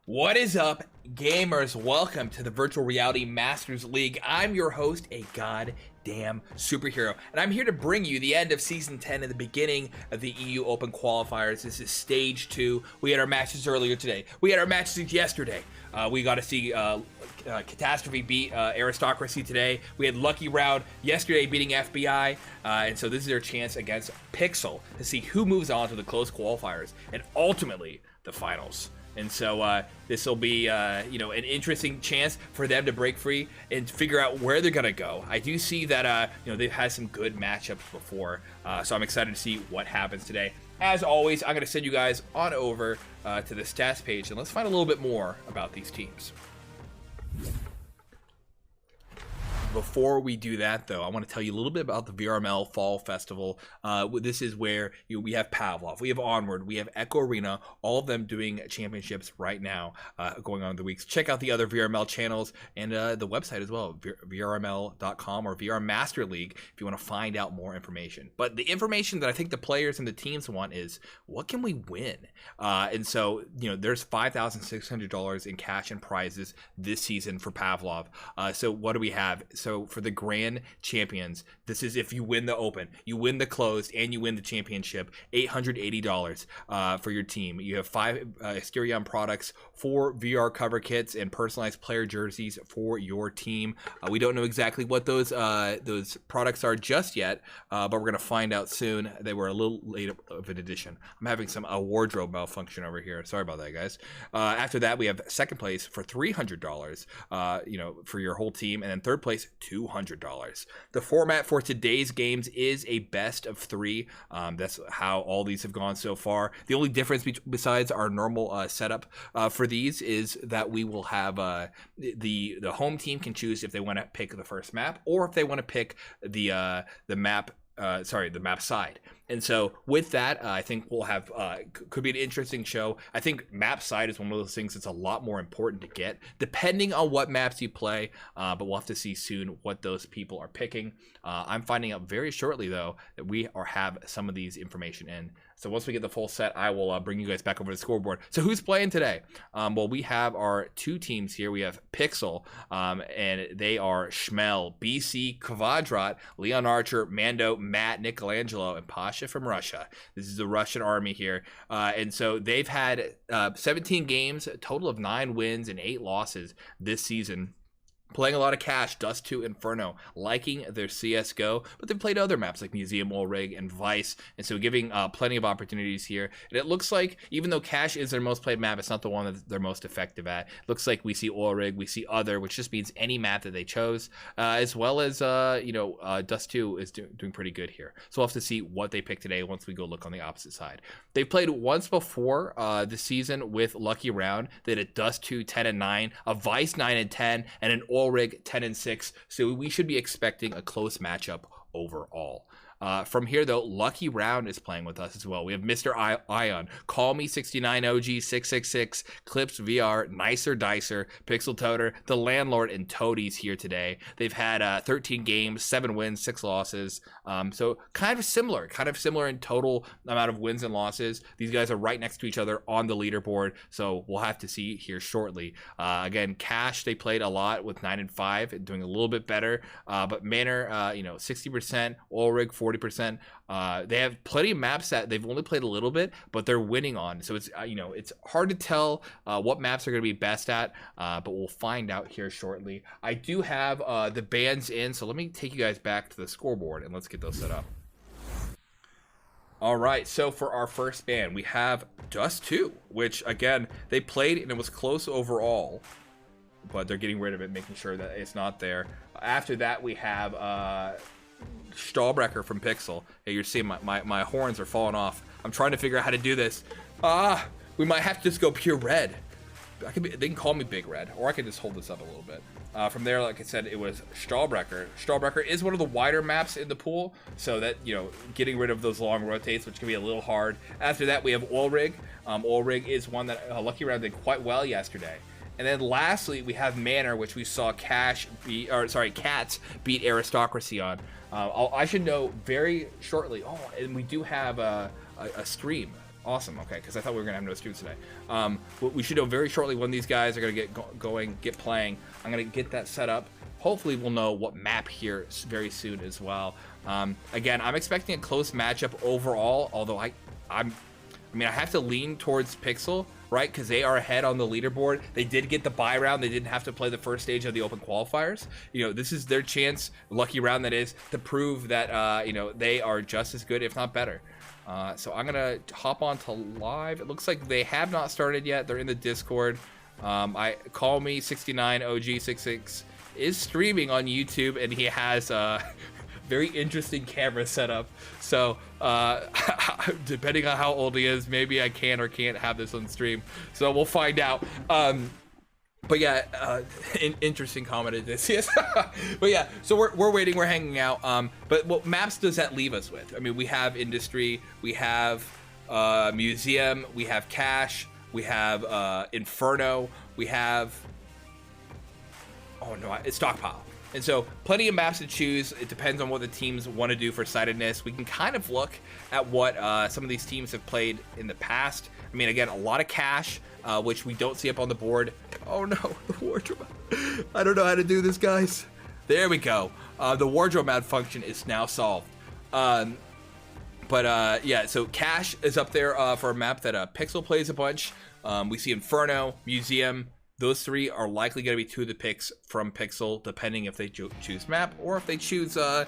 What is up, gamers? Welcome to the Virtual Reality Masters League. I'm your host, a goddamn superhero, and I'm here to bring you the end of Season 10 and the beginning of the EU Open Qualifiers. This is Stage 2. We had our matches earlier today. We had our matches yesterday. We got to see Catastrophe beat Aristocracy today. We had Lucky Round yesterday beating FBI, and so this is their chance against Pixel to see who moves on to the close qualifiers and ultimately the finals. And so this will be, an interesting chance for them to break free and figure out where they're gonna go. I do see that, they've had some good matchups before, so I'm excited to see what happens today. As always, I'm gonna send you guys on over to the stats page, and let's find a little bit more about these teams. Before we do that, though, I want to tell you a little bit about the VRML Fall Festival. This is where we have Pavlov, we have Onward, we have Echo Arena, all of them doing championships right now, going on in the weeks. Check out the other VRML channels and the website as well, vrml.com or VR Master League, if you want to find out more information. But the information that I think the players and the teams want is, what can we win? And so, there's $5,600 in cash and prizes this season for Pavlov. So what do we have? So for the grand champions, this is if you win the open, you win the closed, and you win the championship, $880 for your team. You have 5 Asterion products, 4 VR cover kits, and personalized player jerseys for your team. We don't know exactly what those products are just yet, but we're gonna find out soon. They were a little late of an addition. I'm having a wardrobe malfunction over here. Sorry about that, guys. After that, we have second place for $300, for your whole team, and then third place, $200. The format for today's games is a best of 3. That's how all these have gone so far. The only difference besides our normal setup for these is that we will have the home team can choose if they want to pick the first map or if they want to pick the map side. And so with that, I think we'll have, could be an interesting show. I think map side is one of those things that's a lot more important to get, depending on what maps you play, but we'll have to see soon what those people are picking. I'm finding out very shortly, though, that we have some of these information in. So once we get the full set, I will bring you guys back over to the scoreboard. So who's playing today? Well, we have our 2 teams here. We have Pixel, and they are Schmel, BC, Kvadrat, Leon Archer, Mando, Matt, Nicolangelo, and Pasha from Russia. This is the Russian army here. And so they've had 17 games, a total of 9 wins and 8 losses this season. Playing a lot of cash, Dust 2, Inferno, liking their CSGO, but they've played other maps like Museum, Ulrig, and Vice, and so giving plenty of opportunities here. And it looks like, even though cash is their most played map, it's not the one that they're most effective at. It looks like we see Ulrig, we see Other, which just means any map that they chose, as well as, Dust 2 is doing pretty good here. So we'll have to see what they pick today once we go look on the opposite side. They've played once before this season with Lucky Round. They had a Dust 2 10-9, a Vice 9-10, and an Ulrig 10-6, so we should be expecting a close matchup overall. From here, though, Lucky Round is playing with us as well. We have Mr. Ion, Call Me 69 OG 666, Clips VR, Nicer Dicer, Pixel Toter, The Landlord, and Toadies here today. They've had 13 games, 7 wins, 6 losses. So kind of similar in total amount of wins and losses. These guys are right next to each other on the leaderboard, so we'll have to see here shortly. Again, Cash, they played a lot with 9-5, doing a little bit better. But Manor, 60%, Ulrig 40%. They have plenty of maps that they've only played a little bit, but they're winning on. So it's it's hard to tell what maps are going to be best at, but we'll find out here shortly. I do have the bands in, so let me take you guys back to the scoreboard and let's get those set up. All right, so for our first band, we have Dust 2, which again, they played and it was close overall, but they're getting rid of it, making sure that it's not there. After that, we have Stahlbrecher from Pixel. Hey, you're seeing my horns are falling off. I'm trying to figure out how to do this. We might have to just go pure red. They can call me Big Red, or I can just hold this up a little bit. From there, like I said, it was Stahlbrecher. Stahlbrecher is one of the wider maps in the pool, so that, getting rid of those long rotates, which can be a little hard. After that, we have Ulrig. Ulrig is one that Lucky Round did quite well yesterday. And then lastly, we have Manor, which we saw Cats beat Aristocracy on. I should know very shortly. Oh, and we do have a stream Awesome. Okay, because I thought we were gonna have no streams today. We should know very shortly when these guys are gonna get going, get playing. I'm gonna get that set up. Hopefully, we'll know what map here very soon as well. Again, I'm expecting a close matchup overall. Although I have to lean towards Pixel, right? Because they are ahead on the leaderboard. They did get the bye round. They didn't have to play the first stage of the Open Qualifiers. You know, this is their chance, lucky round that is, to prove that they are just as good, if not better. So I'm gonna hop on to live. It looks like they have not started yet. They're in the Discord. Call me 69 OG66 is streaming on YouTube, and he has very interesting camera setup. So depending on how old he is, maybe I can or can't have this on stream. So we'll find out. But yeah, interesting comment it is. Yes. But yeah, so we're waiting, we're hanging out. But what maps does that leave us with? I mean, we have industry, we have museum, we have cache, we have Inferno, we have it's stockpile. And so plenty of maps to choose. It depends on what the teams want to do for sidedness. We can kind of look at what some of these teams have played in the past. I mean, again, a lot of cache, which we don't see up on the board. Oh no, the wardrobe. I don't know how to do this, guys. There we go. The wardrobe malfunction is now solved. Yeah, so cache is up there for a map that Pixel plays a bunch. We see Inferno, Museum. Those three are likely going to be two of the picks from Pixel, depending if they choose map or if they choose to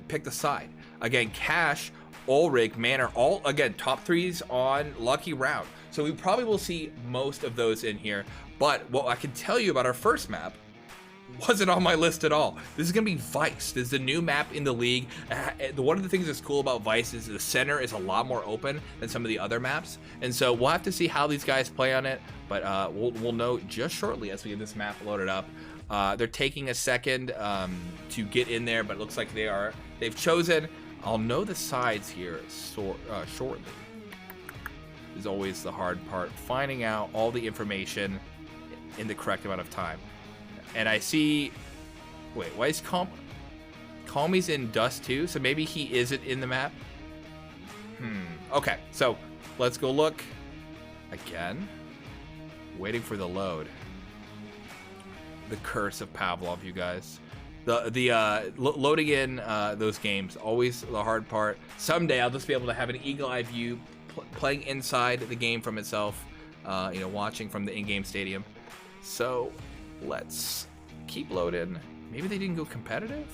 pick the side. Again, cache, Ulrich, Manor, all, again, top threes on Lucky Round. So we probably will see most of those in here. But what I can tell you about our first map wasn't on my list at all. This is gonna be Vice. This is a new map in the league. One of the things that's cool about Vice is the center is a lot more open than some of the other maps, and so we'll have to see how these guys play on it. But we'll know just shortly as we get this map loaded up. They're taking a second to get in there, but it looks like they've chosen. I'll know the sides here shortly. Is always the hard part, finding out all the information in the correct amount of time. And I see, wait, why is Calmy's in Dust too? So maybe he isn't in the map. Okay, so let's go look again. Waiting for the load. The curse of Pavlov, you guys. Loading in those games, always the hard part. Someday I'll just be able to have an eagle-eye view, playing inside the game from itself, watching from the in-game stadium. So let's keep loading. Maybe they didn't go competitive?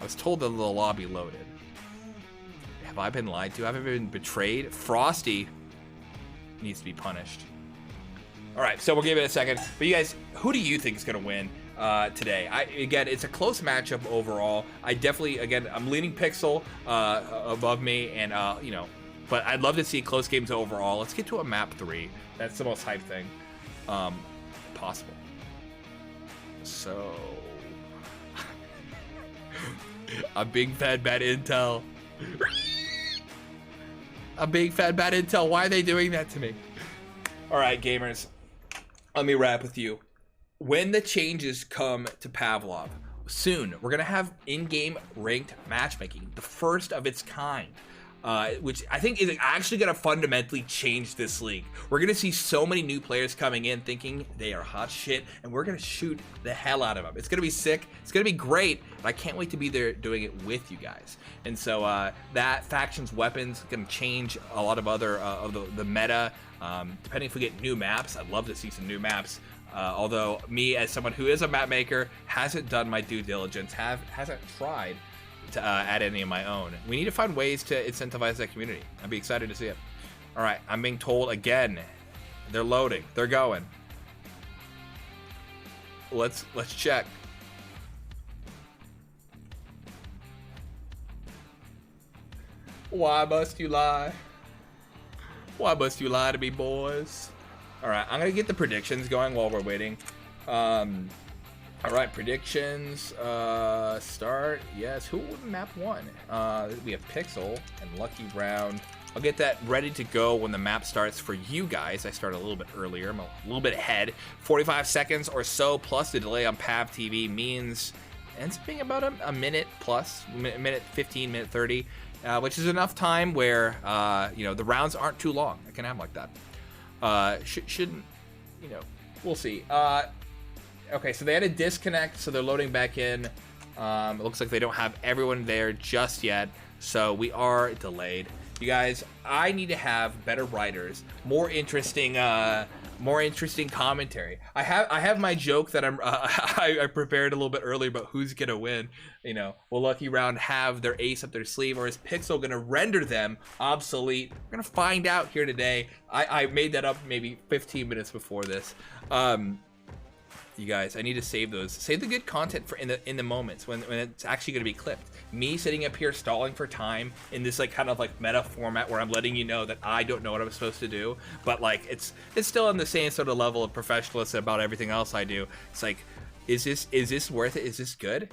I was told that the lobby loaded. Have I been lied to? Have I been betrayed? Frosty needs to be punished. All right, so we'll give it a second. But you guys, who do you think is going to win today? Again, it's a close matchup overall. I definitely, again, I'm leaning Pixel above me, and but I'd love to see close games overall. Let's get to a map 3. That's the most hype thing possible. So, I'm being fed bad intel. I'm being fed bad intel. Why are they doing that to me? All right, gamers, let me wrap with you. When the changes come to Pavlov, soon we're gonna have in-game ranked matchmaking, the first of its kind. Which I think is actually going to fundamentally change this league. We're going to see so many new players coming in thinking they are hot shit, and we're going to shoot the hell out of them. It's going to be sick. It's going to be great, and I can't wait to be there doing it with you guys. And so that faction's weapons going to change a lot of other of the meta. Depending if we get new maps, I'd love to see some new maps. Although me, as someone who is a map maker, hasn't done my due diligence, hasn't tried to add any of my own. We need to find ways to incentivize that community. I'd be excited to see it. All right, I'm being told again, they're loading, they're going. Let's check. Why must you lie? Why must you lie to me, boys? All right, I'm gonna get the predictions going while we're waiting. All right, predictions, start, yes, who would map 1? We have Pixel and Lucky Round. I'll get that ready to go when the map starts for you guys. I start a little bit earlier, I'm a little bit ahead. 45 seconds or so, plus the delay on Pav TV means ends up being about a minute plus, minute 15, minute 30. which is enough time where, you know, the rounds aren't too long. It can happen like that. Shouldn't, you know, we'll see. Okay, so they had a disconnect, so they're loading back in. It looks like they don't have everyone there just yet, so we are delayed. You guys, I need to have better writers, more interesting commentary. I have my joke that I prepared a little bit earlier about who's gonna win. You know, will Lucky Round have their ace up their sleeve, or is Pixel gonna render them obsolete? We're gonna find out here today. I made that up maybe 15 minutes before this. You guys, I need to save those. Save the good content for in the moments when it's actually going to be clipped. Me sitting up here stalling for time in this like kind of like meta format where I'm letting you know that I don't know what I'm supposed to do, but like it's still on the same sort of level of professionalism about everything else I do. It's like, is this worth it? Is this good?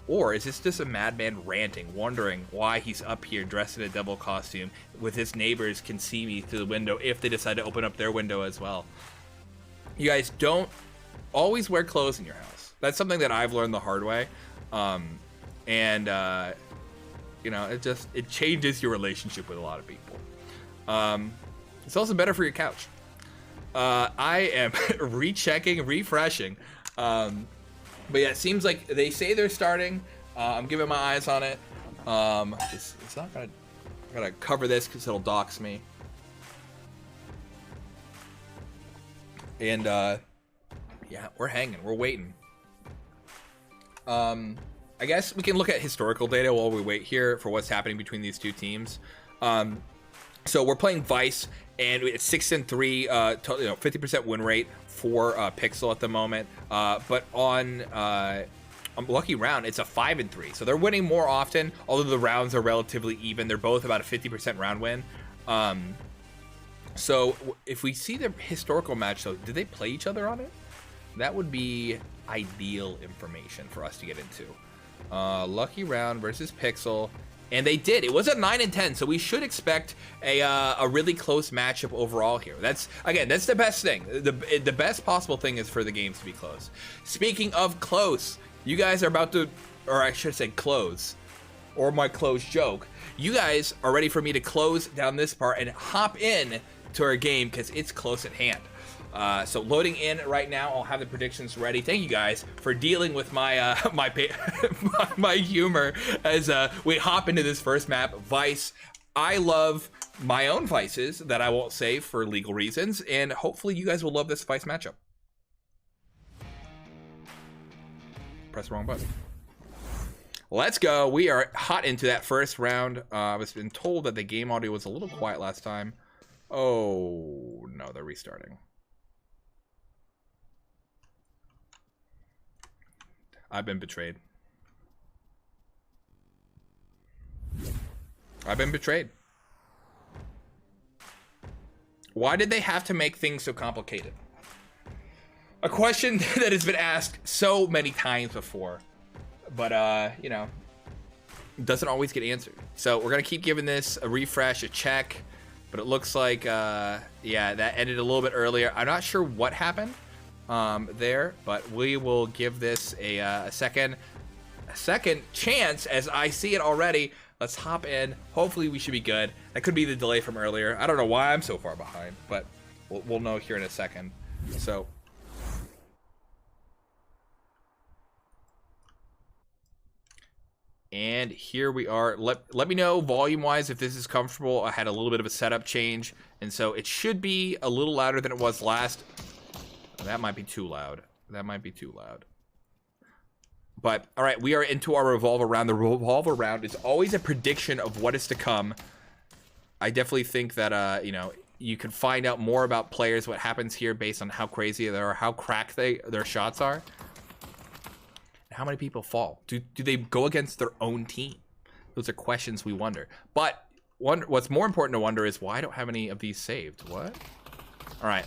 Or is this just a madman ranting, wondering why he's up here dressed in a devil costume with his neighbors can see me through the window if they decide to open up their window as well? You guys, don't always wear clothes in your house. That's something that I've learned the hard way. You know, it changes your relationship with a lot of people. It's also better for your couch. I am rechecking, refreshing. But yeah, it seems like they say they're starting. I'm giving my eyes on it. It's not gonna, I gotta cover this because it'll dox me. And yeah, we're hanging. We're waiting. I guess we can look at historical data while we wait here for what's happening between these two teams. So we're playing Vice, and it's 6-3, 50% win rate for Pixel at the moment. But on Lucky Round, it's a 5-3. So they're winning more often, although the rounds are relatively even. They're both about a 50% round win. So if we see the historical match, though, did they play each other on it? That would be ideal information for us to get into. Lucky Round versus Pixel, and they did. It was a 9-10, so we should expect a really close matchup overall here. That's the best thing. The best possible thing is for the games to be close. Speaking of close, you guys are about to, or I should say close, or my close joke. You guys are ready for me to close down this part and hop in to our game because it's close at hand. So loading in right now. I'll have the predictions ready. Thank you guys for dealing with my my humor as we hop into this first map, Vice. I love my own Vices that I won't say for legal reasons, and hopefully you guys will love this Vice matchup. Press the wrong button. Let's go. We are hot into that first round. I was been told that the game audio was a little quiet last time. Oh no, they're restarting. I've been betrayed. I've been betrayed. Why did they have to make things so complicated? A question that has been asked so many times before, but you know, doesn't always get answered. So we're gonna keep giving this a refresh, a check, but it looks like yeah, that ended a little bit earlier. I'm not sure what happened there, but we will give this a second chance as I see it already. Let's hop in. Hopefully we should be good. That could be the delay from earlier. I don't know why I'm so far behind, but we'll know here in a second. So and here we are. Let me know volume wise if this is comfortable. I had a little bit of a setup change, and so it should be a little louder than it was last. That might be too loud. That might be too loud. But all right, we are into our revolver round. The revolver round is always a prediction of what is to come. I definitely think that you know, you can find out more about players, what happens here based on how crazy they are, how cracked their shots are, and how many people fall. Do they go against their own team? Those are questions we wonder. But what's more important to wonder is why I don't have any of these saved. What? All right.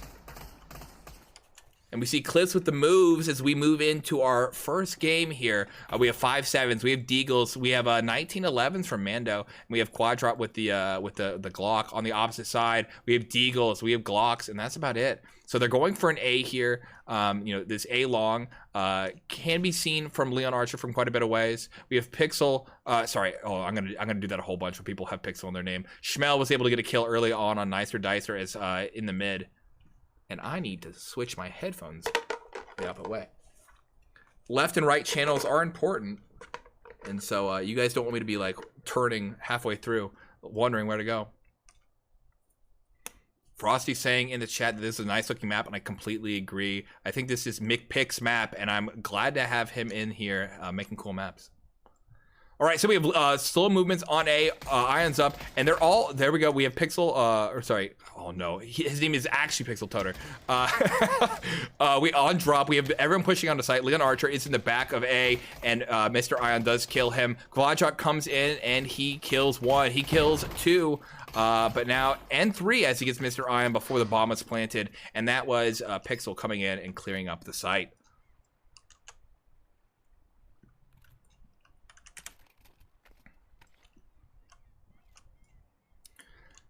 And we see Clips with the moves as we move into our first game here. We have 5-7s, we have Deagles, we have 19-11s from Mando, and we have Quadrot with the Glock. On the opposite side, we have Deagles, we have Glocks, and that's about it. So they're going for an A here. This A long can be seen from Leon Archer from quite a bit of ways. We have Pixel. I'm gonna do that a whole bunch when people have Pixel in their name. Schmel was able to get a kill early on Nicer Dicer as in the mid. And I need to switch my headphones the opposite way. Left and right channels are important. And so you guys don't want me to be like turning halfway through, wondering where to go. Frosty saying in the chat that this is a nice looking map, and I completely agree. I think this is Mick Pick's map, and I'm glad to have him in here making cool maps. All right, so we have slow movements on A, Ion's up, and they're all, there we go, we have Pixel, oh no, his name is actually Pixel Toter. We on drop, we have everyone pushing onto site. Leon Archer is in the back of A, and Mr. Ion does kill him. Quadrot comes in, and he kills 1, he kills 2, but now, and 3 as he gets Mr. Ion before the bomb was planted, and that was Pixel coming in and clearing up the site.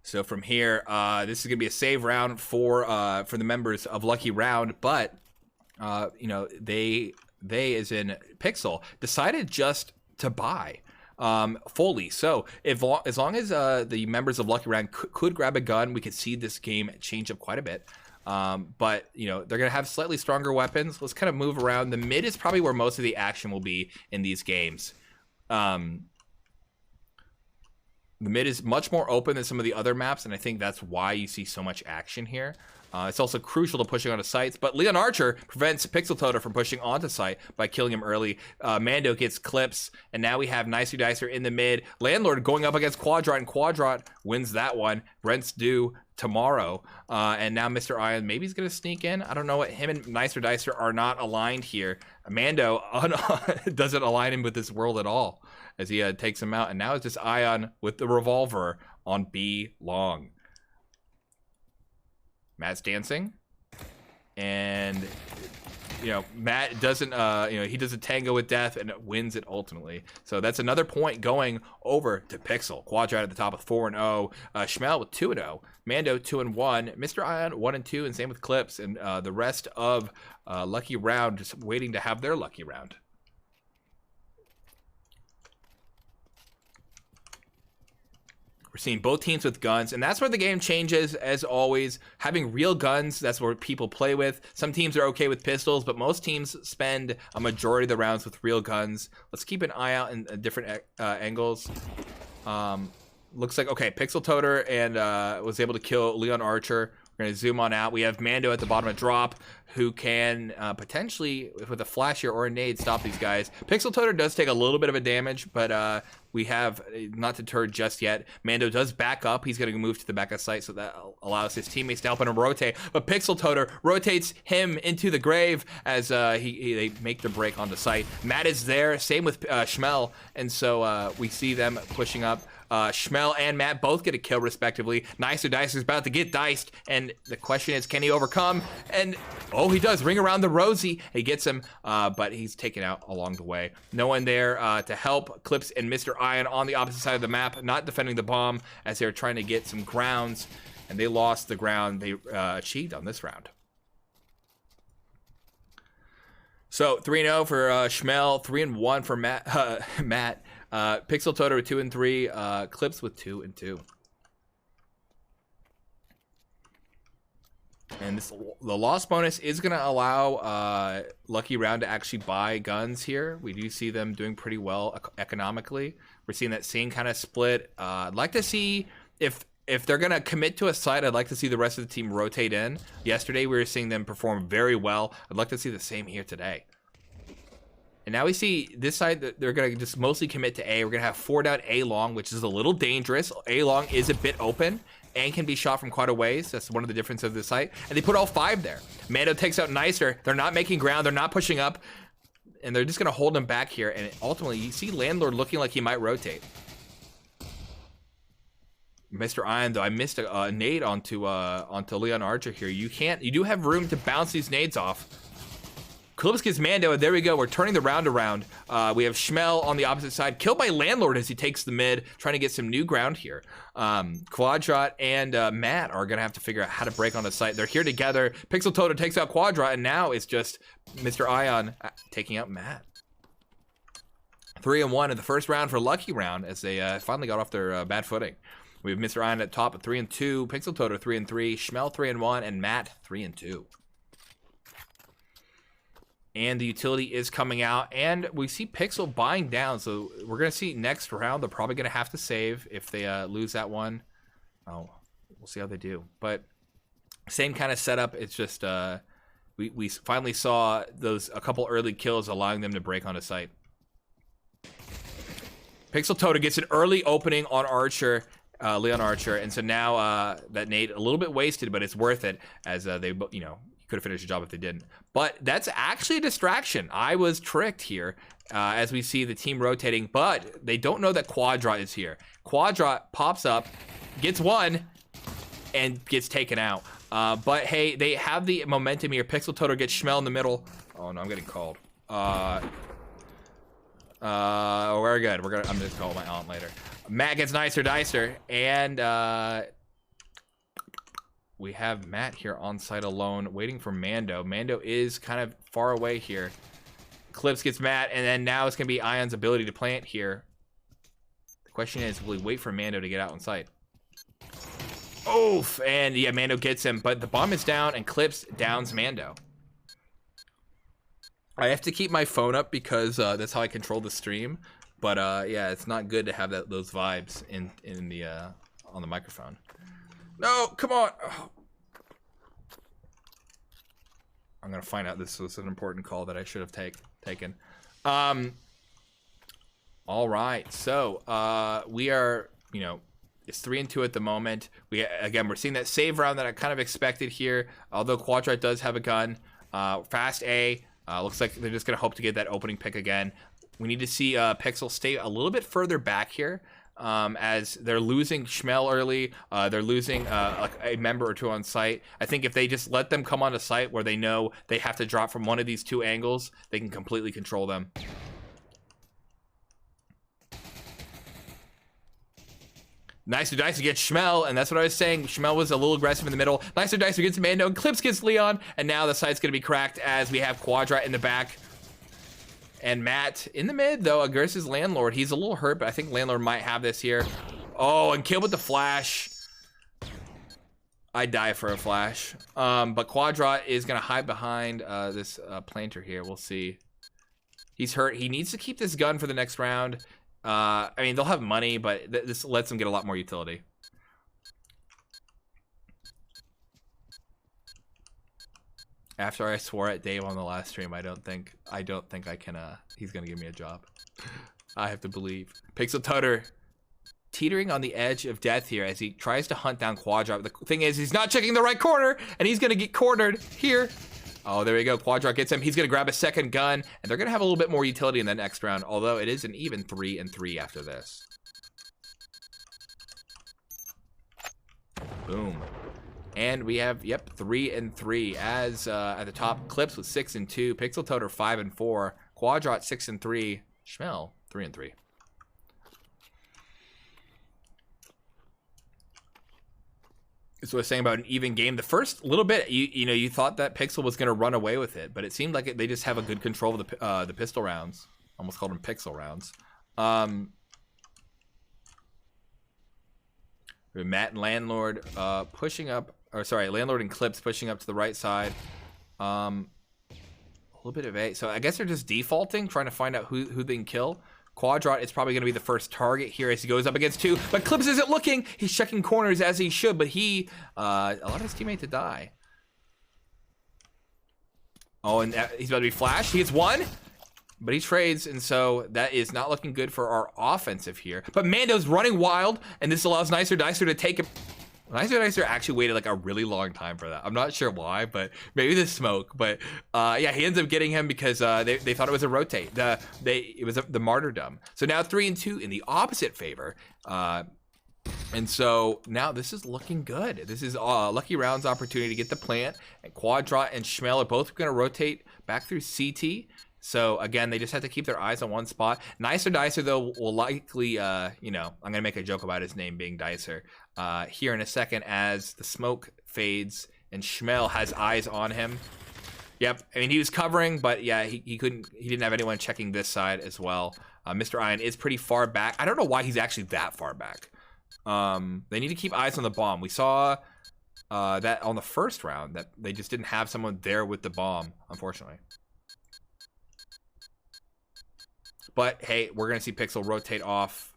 So from here, this is gonna be a save round for the members of Lucky Round, but they as in Pixel decided just to buy fully. So as long as the members of Lucky Round could grab a gun, we could see this game change up quite a bit. But they're gonna have slightly stronger weapons. Let's kind of move around. The mid is probably where most of the action will be in these games. The mid is much more open than some of the other maps, and I think that's why you see so much action here. It's also crucial to pushing onto sites, but Leon Archer prevents Pixel Toter from pushing onto site by killing him early. Mando gets clips, and now we have Nicer Dicer in the mid. Landlord going up against Quadrot, and Quadrot wins that one. Rent's due tomorrow, and now Mr. Ion, maybe he's gonna sneak in. I don't know what, him and Nicer Dicer are not aligned here. Mando doesn't align him with this world at all as he takes him out, and now it's just Ion with the revolver on B long. Matt's dancing, and Matt doesn't he does a tango with death and wins it ultimately. So that's another point going over to Pixel. Quadrat at the top with 4-0, Schmel with 2-0, Mando 2-1, Mr. Ion 1-2, and same with Clips, and the rest of Lucky Round just waiting to have their lucky round. We're seeing both teams with guns, and that's where the game changes, as always. Having real guns, that's what people play with. Some teams are okay with pistols, but most teams spend a majority of the rounds with real guns. Let's keep an eye out in different angles. Looks like, okay, Pixel Toter and was able to kill Leon Archer. We're gonna zoom on out. We have Mando at the bottom of drop, who can potentially, with a flasher or a nade, stop these guys. Pixel Toter does take a little bit of a damage, but we have not deterred just yet. Mando does back up. He's gonna move to the back of sight, so that allows his teammates to help him rotate. But Pixel Toter rotates him into the grave as they make the break onto site. Matt is there, same with Schmel, and so we see them pushing up. Schmel and Matt both get a kill respectively. Nicer Dicer is about to get diced, and the question is, can he overcome? And oh, he does. Ring around the rosy. He gets him, but he's taken out along the way. No one there to help. Clips and Mr. Ion on the opposite side of the map, not defending the bomb as they're trying to get some grounds, and they lost the ground they achieved on this round. So 3-0 for Schmel, 3-1 for Matt. Pixel Toter with 2-3, Clips with 2-2. And the loss bonus is going to allow Lucky Round to actually buy guns here. We do see them doing pretty well economically. We're seeing that same kind of split. I'd like to see if they're going to commit to a site, I'd like to see the rest of the team rotate in. Yesterday, we were seeing them perform very well. I'd like to see the same here today. And now we see this side that they're going to just mostly commit to A. We're going to have 4 down A long, which is a little dangerous. A long is a bit open and can be shot from quite a ways. That's one of the differences of this site. And they put all 5 there. Mando takes out Nicer. They're not making ground. They're not pushing up. And they're just going to hold him back here. And ultimately, you see Landlord looking like he might rotate. Mr. Iron, though, I missed a nade onto Leon Archer here. You do have room to bounce these nades off. Clips gets Mando, and there we go. We're turning the round around. We have Schmel on the opposite side, killed by Landlord as he takes the mid, trying to get some new ground here. Quadrat and Matt are going to have to figure out how to break onto site. They're here together. Pixel Toto takes out Quadrat, and now it's just Mr. Ion taking out Matt. 3-1 in the first round for Lucky Round as they finally got off their bad footing. We have Mr. Ion at top at 3-2, Pixel Toto 3-3, Schmel 3-1, and Matt 3-2. And the utility is coming out, and we see Pixel buying down. So we're going to see next round, they're probably going to have to save if they lose that one. Oh, we'll see how they do. But same kind of setup. It's just we finally saw a couple early kills allowing them to break onto site. Pixel Toto gets an early opening on Archer, Leon Archer, and so now that nade a little bit wasted, but it's worth it as they, could have finished the job if they didn't. But that's actually a distraction. I was tricked here as we see the team rotating, but they don't know that Quadrat is here. Quadrat pops up, gets one, and gets taken out. But hey, they have the momentum here. Pixel Toto gets Schmel in the middle. Oh no, I'm getting called. We're good. I'm gonna call my aunt later. Matt gets Nicer Dicer, and we have Matt here on site alone, waiting for Mando. Mando is kind of far away here. Clips gets Matt, and then now it's gonna be Ion's ability to plant here. The question is, will he wait for Mando to get out on site? Oof, and yeah, Mando gets him, but the bomb is down, and Clips downs Mando. I have to keep my phone up because that's how I control the stream. But yeah, it's not good to have those vibes in the on the microphone. No, come on. Oh. I'm gonna find out this was an important call that I should have taken. All right, so we are, it's 3-2 at the moment. We're seeing that save round that I kind of expected here. Although Quadrat does have a gun, fast A. Looks like they're just gonna hope to get that opening pick again. We need to see Pixel stay a little bit further back here. As they're losing Schmel early, they're losing a member or two on site. I think if they just let them come onto site where they know they have to drop from one of these two angles, they can completely control them. Nicer Dicer gets Schmel, and that's what I was saying. Schmel was a little aggressive in the middle. Nicer Dicer gets Mando, and Clips gets Leon, and now the site's going to be cracked as we have Quadrat in the back. And Matt in the mid, though, aggressive Landlord. He's a little hurt, but I think Landlord might have this here. Oh, and kill with the flash. I die for a flash. But Quadrat is going to hide behind this planter here. We'll see. He's hurt. He needs to keep this gun for the next round. I mean, they'll have money, but this lets them get a lot more utility. After I swore at Dave on the last stream, I don't think I can, he's gonna give me a job. I have to believe. Pixel Toto teetering on the edge of death here as he tries to hunt down Quadrat. The thing is, he's not checking the right corner, and he's gonna get cornered here. Oh, there we go. Quadrat gets him. He's going to grab a second gun, and they're going to have a little bit more utility in the next round, although it is an even 3-3 after this. Boom. And we have, 3-3 as at the top, Clips with 6-2, Pixel Toto 5-4, Quadrat 6-3, Schmel 3-3. That's what I was saying about an even game. The first little bit, you thought that Pixel was going to run away with it, but it seemed like they just have a good control of the pistol rounds. Almost called them pixel rounds. Matt and Landlord pushing up, Landlord and Clips pushing up to the right side. A little bit of A. So I guess they're just defaulting, trying to find out who they can kill. Quadrat is probably going to be the first target here as he goes up against two, but Clips isn't looking. He's checking corners as he should, but he allowed his teammate to die. Oh, and he's about to be flashed. He gets one, but he trades, and so that is not looking good for our offensive here. But Mando's running wild, and this allows Nicer Dicer to take him. Nicer Dicer actually waited like a really long time for that. I'm not sure why, but maybe the smoke. But yeah, he ends up getting him because they thought it was a rotate. It was the martyrdom. So now 3-2 in the opposite favor. And so now this is looking good. This is Lucky Round's opportunity to get the plant. And Quadrat and Schmel are both going to rotate back through CT. So again, they just have to keep their eyes on one spot. Nicer Dicer, though, will likely, you know, I'm going to make a joke about his name being Dicer here in a second as the smoke fades and Schmel has eyes on him. Yep, I mean, he was covering, but yeah, he didn't have anyone checking this side as well. Mr. Iron is pretty far back. I don't know why he's actually that far back. They need to keep eyes on the bomb. We saw that on the first round, that they just didn't have someone there with the bomb, unfortunately. But hey, we're gonna see Pixel rotate off.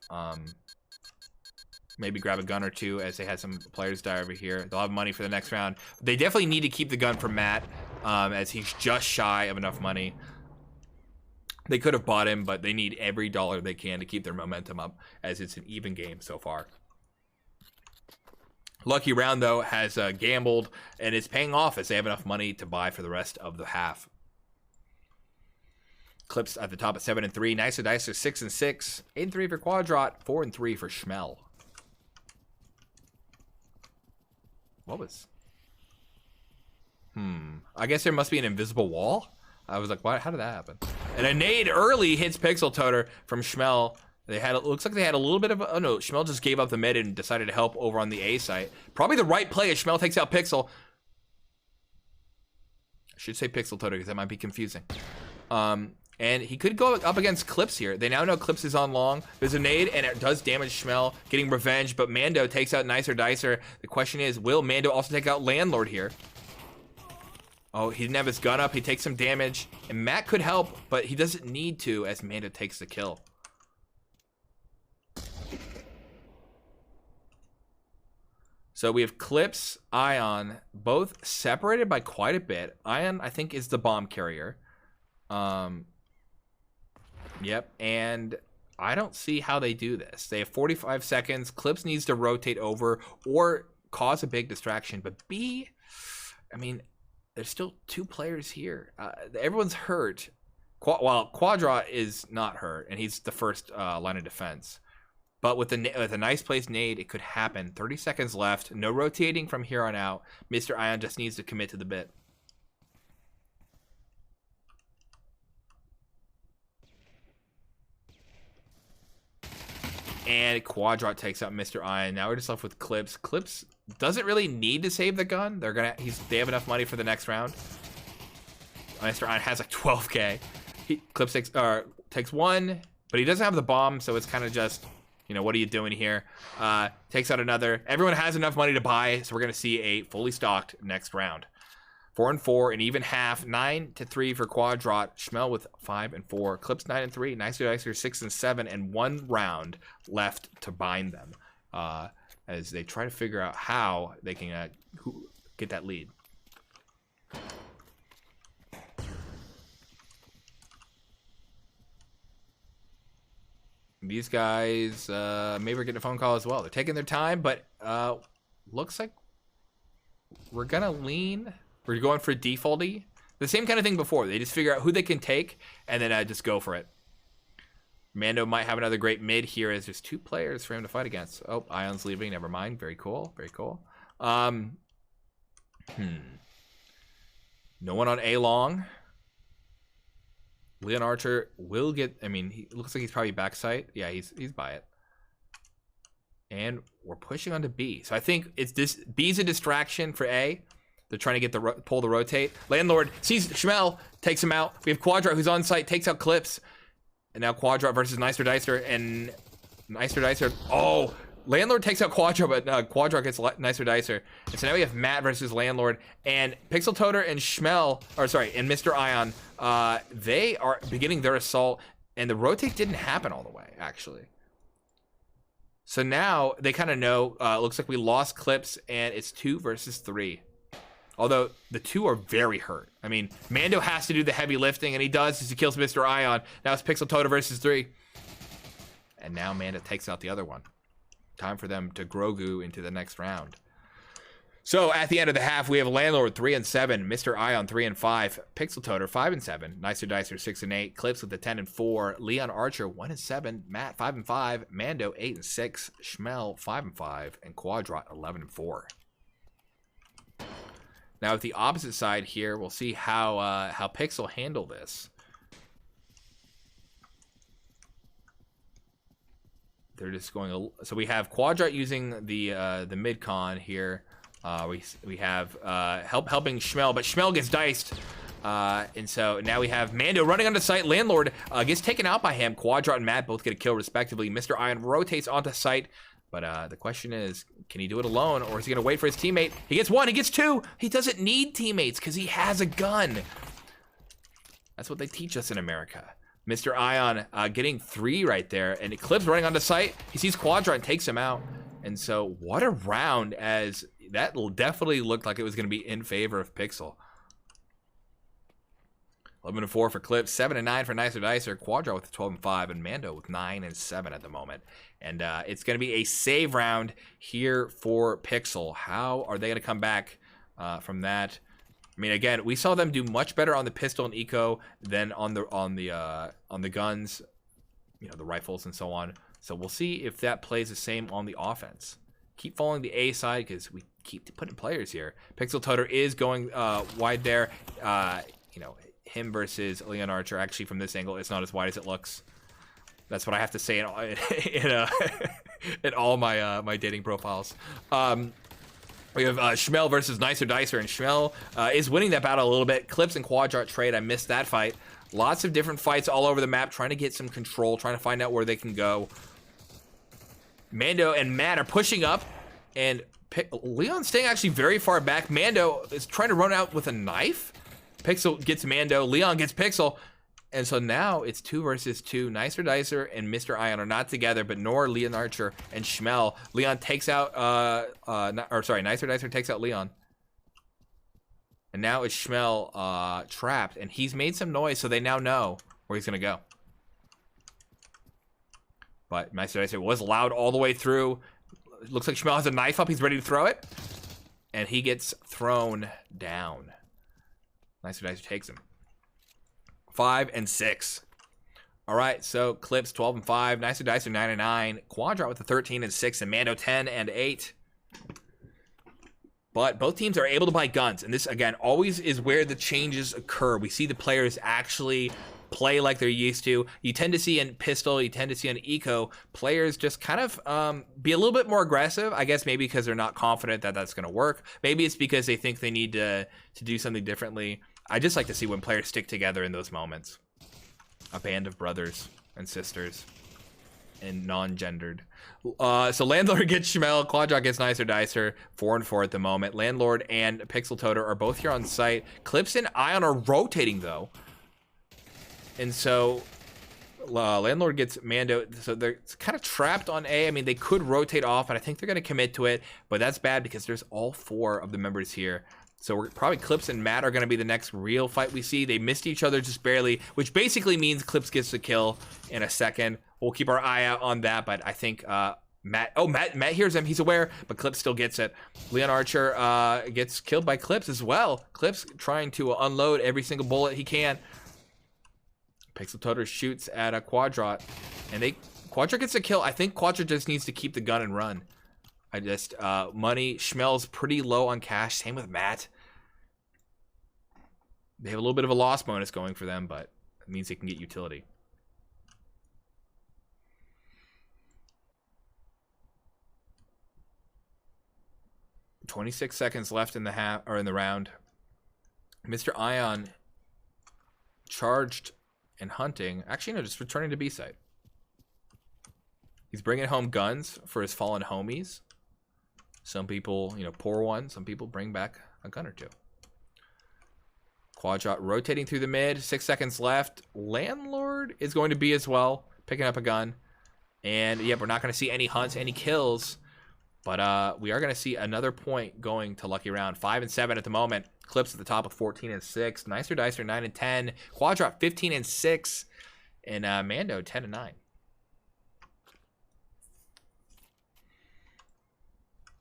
Maybe grab a gun or two as they had some players die over here. They'll have money for the next round. They definitely need to keep the gun for Matt, as he's just shy of enough money. They could have bought him, but they need every dollar they can to keep their momentum up, as it's an even game so far. Lucky Round, though, has gambled, and it's paying off as they have enough money to buy for the rest of the half. Clips at the top at 7-3. Nicer Dicer 6-6. 8-3 for Quadrat. 4-3 for Schmel. What was? I guess there must be an invisible wall. I was like, what? How did that happen? And a nade early hits Pixel Toter from Schmel. They had, it looks like they had a little bit of a, oh no, Schmel just gave up the mid and decided to help over on the A site. Probably the right play as Schmel takes out Pixel. I should say Pixel Toter because that might be confusing. And he could go up against Clips here. They now know Clips is on long. There's a nade, and it does damage Schmel, getting revenge, but Mando takes out Nicer Dicer. The question is, will Mando also take out Landlord here? Oh, he didn't have his gun up. He takes some damage, and Matt could help, but he doesn't need to as Mando takes the kill. So we have Clips, Ion, both separated by quite a bit. Ion, I think, is the bomb carrier. Yep, and I don't see how they do this. They have 45 seconds. Clips needs to rotate over or cause a big distraction. But B, I mean, there's still two players here. Everyone's hurt. Well, Quadrat is not hurt, and he's the first line of defense. But with a nice placed nade, it could happen. 30 seconds left. No rotating from here on out. Mr. Ion just needs to commit to the bit. And Quadrat takes out Mr. Iron. Now we're just left with Clips. Clips doesn't really need to save the gun. They have enough money for the next round. Mr. Iron has like 12k. Clips takes one, but he doesn't have the bomb, so it's kind of just, you know, what are you doing here? Takes out another. Everyone has enough money to buy, so we're gonna see a fully stocked next round. 4-4, an even half. 9-3 for Quadrat. Schmel with 5-4. Clips 9-3. Nicer Dicer 6-7, and 1 round left to bind them as they try to figure out how they can get that lead. These guys maybe we're getting a phone call as well. They're taking their time, but looks like we're gonna lean. We're going for defaulty. The same kind of thing before. They just figure out who they can take and then just go for it. Mando might have another great mid here as there's 2 players for him to fight against. Oh, Ion's leaving. Never mind. Very cool. Very cool. No one on A long. Leon Archer will get, I mean, he looks like he's probably backside. Yeah, he's by it. And we're pushing onto B. So I think it's this. B's a distraction for A. They're trying to get pull the rotate. Landlord sees Schmel, takes him out. We have Quadrat who's on site, takes out Clips. And now Quadrat versus Nicer Dicer, and Nicer Dicer. Oh, Landlord takes out Quadrat, but Quadrat gets Nicer Dicer. And so now we have Matt versus Landlord, and Pixel Toter and Schmel, or sorry, and Mr. Ion. They are beginning their assault, and the rotate didn't happen all the way, actually. So now they kind of know. Looks like we lost Clips, and it's 2 versus 3. Although the 2 are very hurt. I mean, Mando has to do the heavy lifting, and he does as he kills Mr. Ion. Now it's Pixel Toter versus 3. And now Mando takes out the other one. Time for them to Grogu into the next round. So at the end of the half, we have Landlord 3 and 7, Mr. Ion 3 and 5, Pixel Toter 5 and 7, Nicer Dicer 6 and 8, Clips with the 10 and 4, Leon Archer 1 and 7, Matt 5 and 5, Mando 8 and 6, Schmel 5 and 5, and Quadrat 11 and 4. Now at the opposite side here, we'll see how Pixel handle this. They're just going. So we have Quadrat using the mid con here. We have helping Schmel, but Schmel gets diced. And so now we have Mando running onto site. Landlord gets taken out by him. Quadrat and Matt both get a kill respectively. Mr. Ion rotates onto site. But the question is, can he do it alone, or is he going to wait for his teammate? He gets 1, he gets 2. He doesn't need teammates because he has a gun. That's what they teach us in America. Mr. Ion getting 3 right there, and Eclipse running onto site. He sees Quadrat and takes him out. And so what a round, as that definitely looked like it was going to be in favor of Pixel. 11 and 4 for Clips, 7 and 9 for Nicer Dicer, Quadrat with 12 and 5, and Mando with 9 and 7 at the moment. And it's going to be a save round here for Pixel. How are they going to come back from that? I mean, again, we saw them do much better on the pistol and eco than on the guns, you know, the rifles and so on. So we'll see if that plays the same on the offense. Keep following the A side because we keep putting players here. Pixel Toter is going wide there. You know, him versus Leon Archer. Actually, from this angle, it's not as wide as it looks. That's what I have to say in all my my dating profiles. We have Schmel versus Nicer Dicer, and Schmel is winning that battle a little bit. Clips and Quadrat trade. I missed that fight. Lots of different fights all over the map, trying to get some control, trying to find out where they can go. Mando and Matt are pushing up, and Leon's staying actually very far back. Mando is trying to run out with a knife. Pixel gets Mando, Leon gets Pixel, and so now it's 2 versus 2. Nicer Dicer and Mr. Ion are not together, but nor Leon Archer and Schmel. Leon takes out, Nicer Dicer takes out Leon. And now it's Schmel trapped, and he's made some noise, so they now know where he's gonna go. But Nicer Dicer was loud all the way through. It looks like Schmel has a knife up, he's ready to throw it. And he gets thrown down. Nicer Dicer takes him. 5 and 6. All right, so Clips 12 and 5, Nicer Dicer 9 and 9, Quadrat with a 13 and 6, and Mando 10 and 8. But both teams are able to buy guns, and this again always is where the changes occur. We see the players actually play like they're used to. You tend to see in pistol, you tend to see in eco, players just kind of be a little bit more aggressive. I guess maybe because they're not confident that that's going to work. Maybe it's because they think they need to do something differently. I just like to see when players stick together in those moments. A band of brothers and sisters and non-gendered. So Landlord gets Schmel, Quadrat gets Nicer Dicer, 4 and 4 at the moment. Landlord and Pixel Toter are both here on site. Clips and Ion are rotating though. And so Landlord gets Mando, so they're kind of trapped on A. I mean, they could rotate off, and I think they're going to commit to it, but that's bad because there's all 4 of the members here. So we're probably Clips and Matt are going to be the next real fight we see. They missed each other just barely, which basically means Clips gets the kill in a second. We'll keep our eye out on that, but I think Matt hears him. He's aware, but Clips still gets it. Leon Archer gets killed by Clips as well. Clips trying to unload every single bullet he can. Pixel Toter shoots at a Quadrat, and Quadrat gets a kill. I think Quadrat just needs to keep the gun and run. Money, Schmel's pretty low on cash. Same with Matt. They have a little bit of a loss bonus going for them, but it means they can get utility. "26 seconds left in the round. Mr. Ion charged and hunting. Actually, no, just returning to B site. He's bringing home guns for his fallen homies. Some people, pour one. Some people bring back a gun or two. Quadrat rotating through the mid. 6 seconds left. Landlord is going to be as well, picking up a gun. And, we're not going to see any hunts, any kills. But we are going to see another point going to Lucky Round. 5 and 7 at the moment. Clips at the top of 14 and 6. Nicer Dicer 9 and 10. Quadrat 15 and 6. And Mando 10 and 9.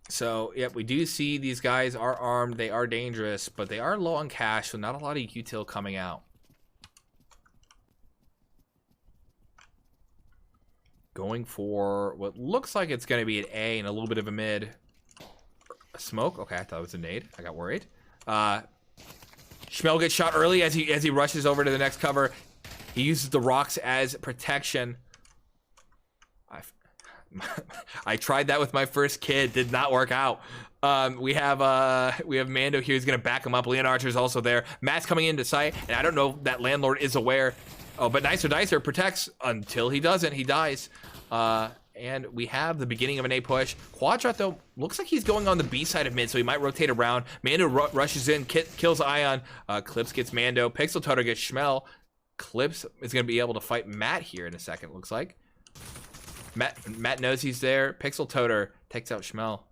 So, yep, we do see these guys are armed. They are dangerous, but they are low on cash, so not a lot of util coming out. Going for what looks like it's going to be an A and a little bit of a mid. A smoke? Okay, I thought it was a nade. I got worried. Schmel gets shot early as he rushes over to the next cover. He uses the rocks as protection. I tried that with my first kid, did not work out. We have Mando here. He's gonna back him up. Leon Archer's also there. Matt's coming into sight, and I don't know that Landlord is aware. Oh, but Nicer Dicer protects until he doesn't. He dies. And we have the beginning of an A push. Quadrat, though, looks like he's going on the B side of mid, so he might rotate around. Mando rushes in, kills Ion. Clips gets Mando. Pixel Toter gets Schmel. Clips is going to be able to fight Matt here in a second, looks like. Matt knows he's there. Pixel Toter takes out Schmel.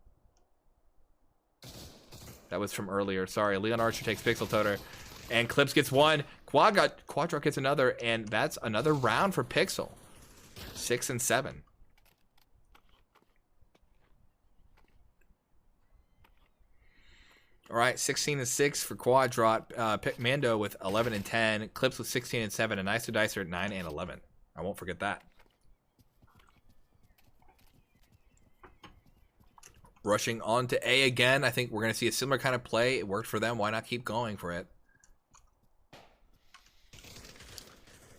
That was from earlier. Sorry, Leon Archer takes Pixel Toter. And Clips gets one. Quadrat gets another, and that's another round for Pixel. 6 and 7. All right, 16 and 6 for Quadrat. Mando with 11 and 10. Clips with 16 and 7, and Nicer Dicer at 9 and 11. I won't forget that. Rushing on to A again. I think we're going to see a similar kind of play. It worked for them. Why not keep going for it?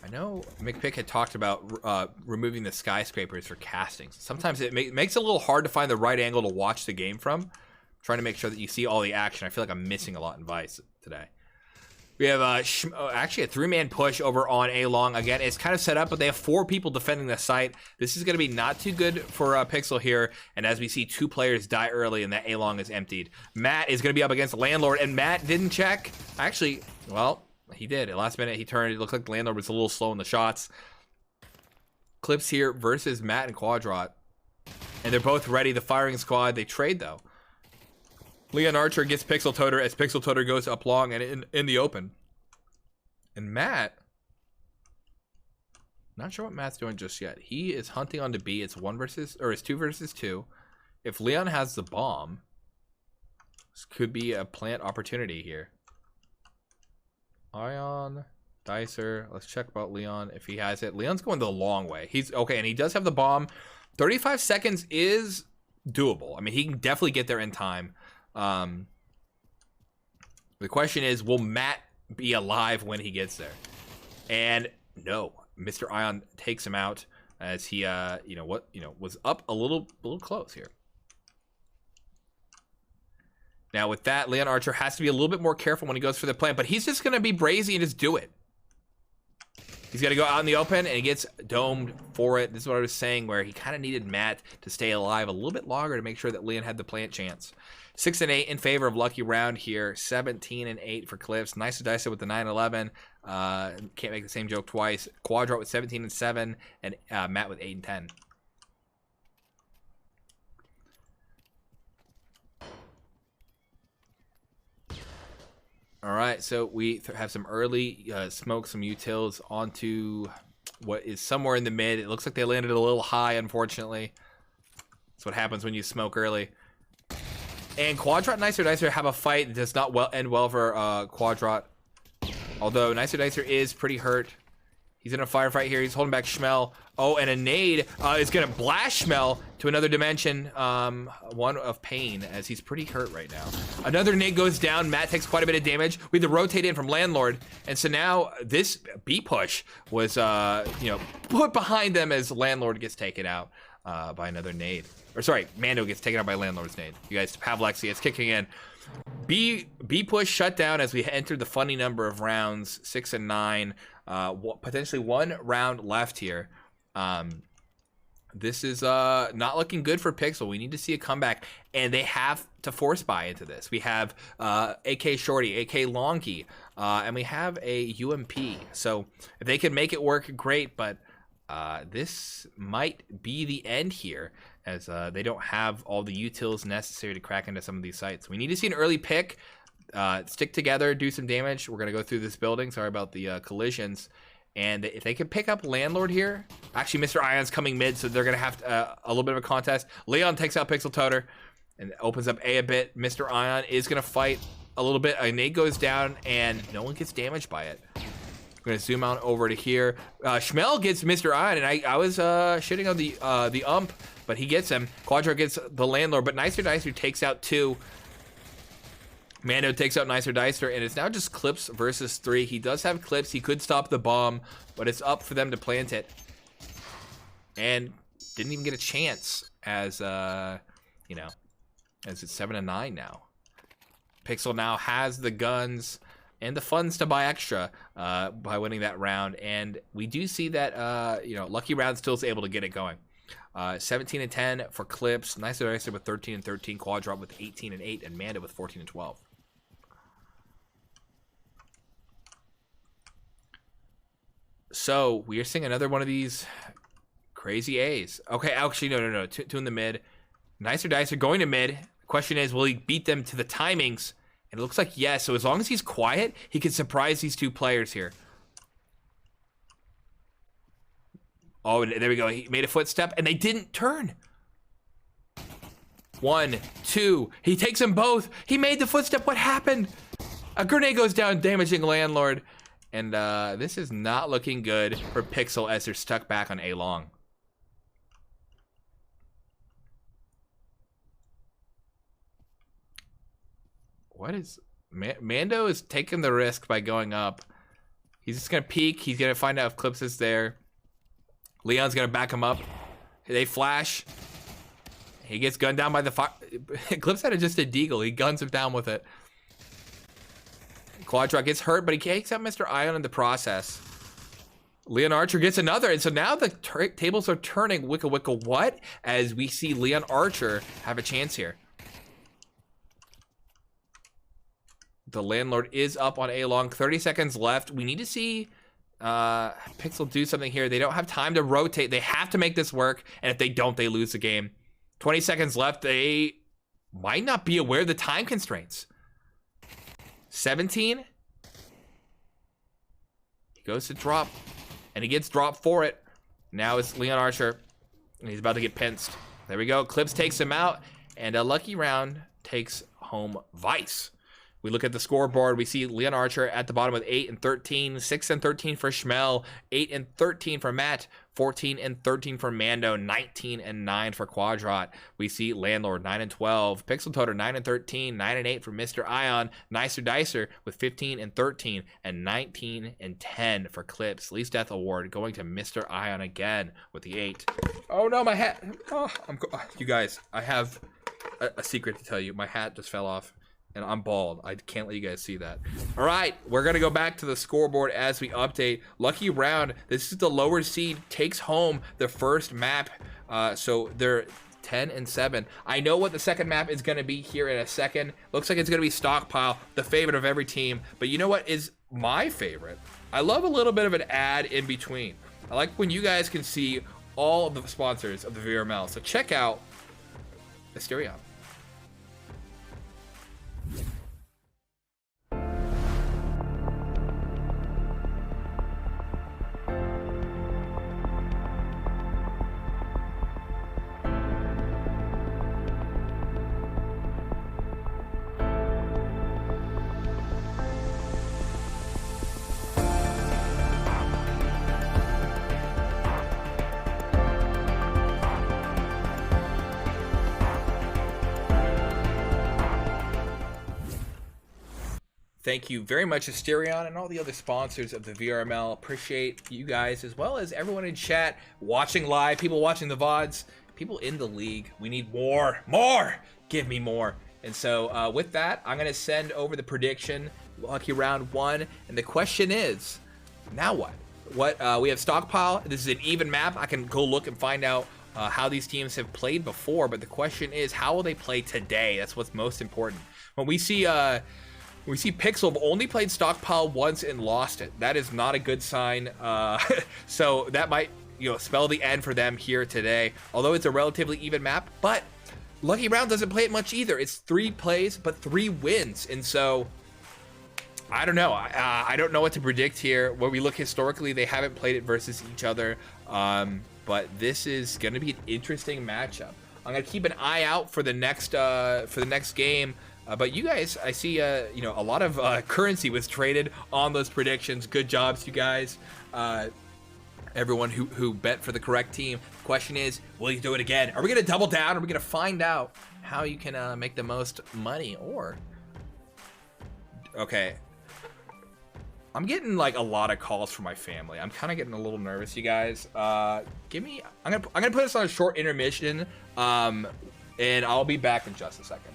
I know McPick had talked about removing the skyscrapers for castings. Sometimes it makes it a little hard to find the right angle to watch the game from. Trying to make sure that you see all the action. I feel like I'm missing a lot in Vice today. We have actually a 3-man push over on A long. Again, it's kind of set up, but they have 4 people defending the site. This is going to be not too good for Pixel here. And as we see 2 players die early and that A long is emptied. Matt is going to be up against Landlord, and Matt didn't check. Actually, well, he did. At last minute, he turned. It looked like Landlord was a little slow in the shots. Clips here versus Matt and Quadrat. And they're both ready. The firing squad, they trade, though. Leon Archer gets Pixel Toter as Pixel Toter goes up long and in the open. And Matt, not sure what Matt's doing just yet. He is hunting on to B. It's 2 versus 2. If Leon has the bomb, this could be a plant opportunity here. Ion, Dicer. Let's check about Leon if he has it. Leon's going the long way. He's okay, and he does have the bomb. 35 seconds is doable. I mean, he can definitely get there in time. The question is, will Matt be alive when he gets there? And no, Mr. Ion takes him out as he, was up a little close here. Now with that, Leon Archer has to be a little bit more careful when he goes for the plant, but he's just going to be brazy and just do it. He's got to go out in the open, and he gets domed for it. This is what I was saying, where he kind of needed Matt to stay alive a little bit longer to make sure that Leon had the plant chance. 6 and 8 in favor of Lucky Round here. 17 and 8 for Clips. Nice to dice it with the 9-11. Can't make the same joke twice. Quadrat with 17 and 7, and Matt with 8 and 10. All right, so we have some early smoke, some utils onto what is somewhere in the mid. It looks like they landed a little high, unfortunately. That's what happens when you smoke early. And Quadrat and Nicer Dicer have a fight that does not end well for Quadrat. Although Nicer Dicer is pretty hurt. He's in a firefight here. He's holding back Schmel. Oh, and a nade is going to blast Schmel to another dimension. One of pain, as he's pretty hurt right now. Another nade goes down. Matt takes quite a bit of damage. We have to rotate in from Landlord. And so now this B push was, put behind them as Landlord gets taken out by another nade. Or sorry, Mando gets taken out by Landlord's nade. You guys, Pavlexi, it's kicking in. B push shut down as we enter the funny number of rounds, 6 and 9. Potentially 1 round left here. This is not looking good for Pixel. We need to see a comeback, and they have to force buy into this. We have AK Shorty, AK Lonky, and we have a UMP. So if they can make it work, great, but this might be the end here, as they don't have all the utils necessary to crack into some of these sites. We need to see an early pick. Stick together, do some damage. We're going to go through this building. Sorry about the collisions. And if they can pick up Landlord here, actually Mr. Ion's coming mid, so they're going to have a little bit of a contest. Leon takes out Pixel Toter. and opens up A bit. Mr. Ion is going to fight a little bit. A nade goes down, and no one gets damaged by it. I'm going to zoom out over to here. Schmel gets Mr. Ion, and I was shitting on the ump, but he gets him. Quadra gets the landlord, but Nicer Dicer takes out 2. Mando takes out Nicer Dicer, and it's now just Clips versus 3. He does have Clips. He could stop the bomb, but it's up for them to plant it. And didn't even get a chance as, you know, as it's 7-9 now. Pixel now has the guns and the funds to buy extra by winning that round. And we do see that, you know, Lucky Round still is able to get it going. 17-10 for Clips. Nicer Dicer with 13-13. Quadrop with 18-8. And Manda with 14-12. So we are seeing another one of these crazy A's. Okay, actually, no. Two in the mid. Nicer Dicer going to mid. Question is, will he beat them to the timings? And it looks like yes. So as long as he's quiet, he can surprise these 2 players here. Oh, there we go. He made a footstep, and they didn't turn. 1, 2. He takes them both. He made the footstep. What happened? A grenade goes down, damaging Landlord. And this is not looking good for Pixel as they're stuck back on A long. What is... Mando is taking the risk by going up. He's just going to peek. He's going to find out if Clips is there. Leon's going to back him up. They flash. He gets gunned down by the fire. Clips had just a deagle. He guns him down with it. Quadra gets hurt, but he takes out Mr. Ion in the process. Leon Archer gets another, and so now the tables are turning. Wicca Wicca what? As we see Leon Archer have a chance here. The Landlord is up on A long. 30 seconds left. We need to see Pixel do something here. They don't have time to rotate. They have to make this work, and if they don't, they lose the game. 20 seconds left. They might not be aware of the time constraints. 17. He goes to drop, and he gets dropped for it. Now it's Leon Archer, and he's about to get pinched. There we go. Clips takes him out, and a Lucky Round takes home Vice. We look at the scoreboard. We see Leon Archer at the bottom with 8-13, 6-13 for Schmel, 8-13 for Matt, 14-13 for Mando, 19-9 for Quadrat. We see Landlord 9-12, Pixel Toter 9-13, 9-8 for Mr. Ion, Nicer Dicer with 15-13, and 19-10 for Clips. Least Death Award going to Mr. Ion again with the 8. Oh no, my hat! Oh, you guys, I have a secret to tell you. My hat just fell off. And I'm bald. I can't let you guys see that. All right, we're gonna go back to the scoreboard as we update. Lucky Round, this is the lower seed, takes home the first map. So they're 10-7. I know what the second map is gonna be here in a second. Looks like it's gonna be Stockpile, the favorite of every team. But you know what is my favorite? I love a little bit of an ad in between. I like when you guys can see all of the sponsors of the VRML. So check out Asterion. Thank you very much, Asterion, and all the other sponsors of the VRML. Appreciate you guys, as well as everyone in chat, watching live, people watching the VODs, people in the league. We need more. Give me more. And so with that, I'm going to send over the prediction, Lucky Round 1. And the question is, now what? We have Stockpile. This is an even map. I can go look and find out how these teams have played before. But the question is, how will they play today? That's what's most important. When we see Pixel have only played Stockpile once and lost it. That is not a good sign. So that might, spell the end for them here today. Although it's a relatively even map, but Lucky Round doesn't play it much either. It's 3 plays, but 3 wins. And so I don't know. I don't know what to predict here. When we look historically, they haven't played it versus each other. But this is going to be an interesting matchup. I'm gonna keep an eye out for the next game. But you guys, I see, you know, a lot of currency was traded on those predictions. Good jobs, you guys. Everyone who bet for the correct team. Question is, will you do it again? Are we gonna double down? Are we gonna find out how you can make the most money? Or okay, I'm getting like a lot of calls from my family. I'm kind of getting a little nervous, you guys. I'm gonna put this on a short intermission, and I'll be back in just a second.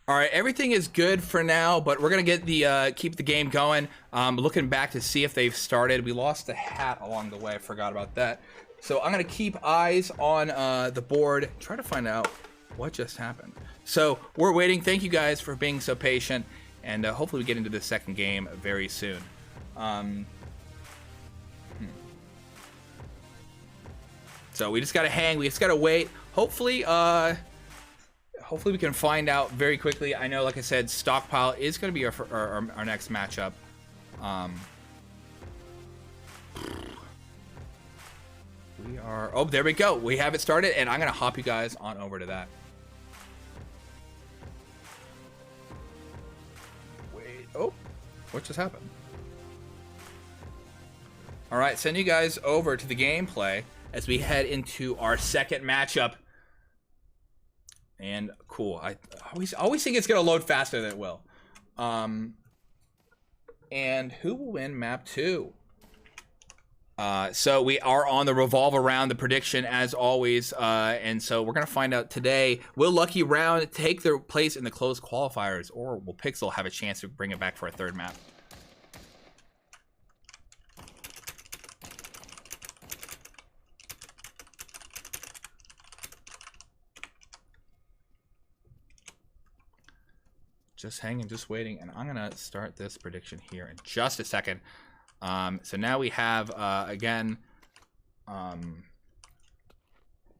All right, everything is good for now, but we're gonna get the keep the game going. Looking back to see if they've started. We lost a hat along the way. I forgot about that. So I'm gonna keep eyes on the board, try to find out what just happened. So we're waiting. Thank you guys for being so patient, and hopefully we get into the second game very soon. So we just gotta hang. We just gotta wait. Hopefully we can find out very quickly. I know, like I said, Stockpile is going to be our next matchup. We are... Oh, there we go. We have it started, and I'm going to hop you guys on over to that. Wait. Oh, what just happened? All right, send you guys over to the gameplay as we head into our second matchup. And cool. I always think it's gonna load faster than it will. And who will win map 2? So we are on the revolve around the prediction as always, and so we're gonna find out today. Will Lucky Round take their place in the closed qualifiers, or will Pixel have a chance to bring it back for a third map? Just hanging, just waiting, and I'm gonna start this prediction here in just a second. So now we have again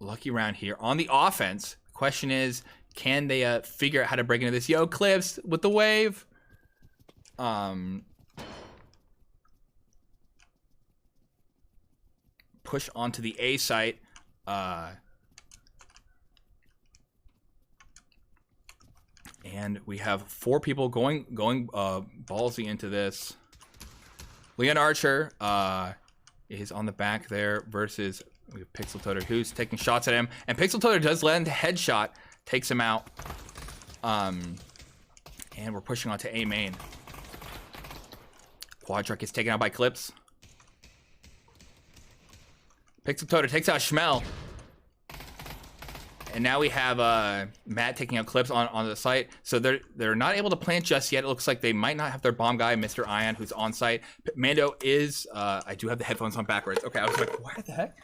Lucky Round here on the offense. Question is, can they figure out how to break into this? Yo, Clips with the wave. Push onto the A site. And we have 4 people going ballsy into this. Leon Archer is on the back there versus we have Pixel Toter, who's taking shots at him. And Pixel Toter does land a headshot, takes him out. And we're pushing on to A main. Quad Truck is taken out by Clips. Pixel Toter takes out Schmel. and now we have Matt taking out Clips on the site. So they're not able to plant just yet. It looks like they might not have their bomb guy, Mr. Ion, who's on site. Mando is. I do have the headphones on backwards. Okay, I was like, what the heck?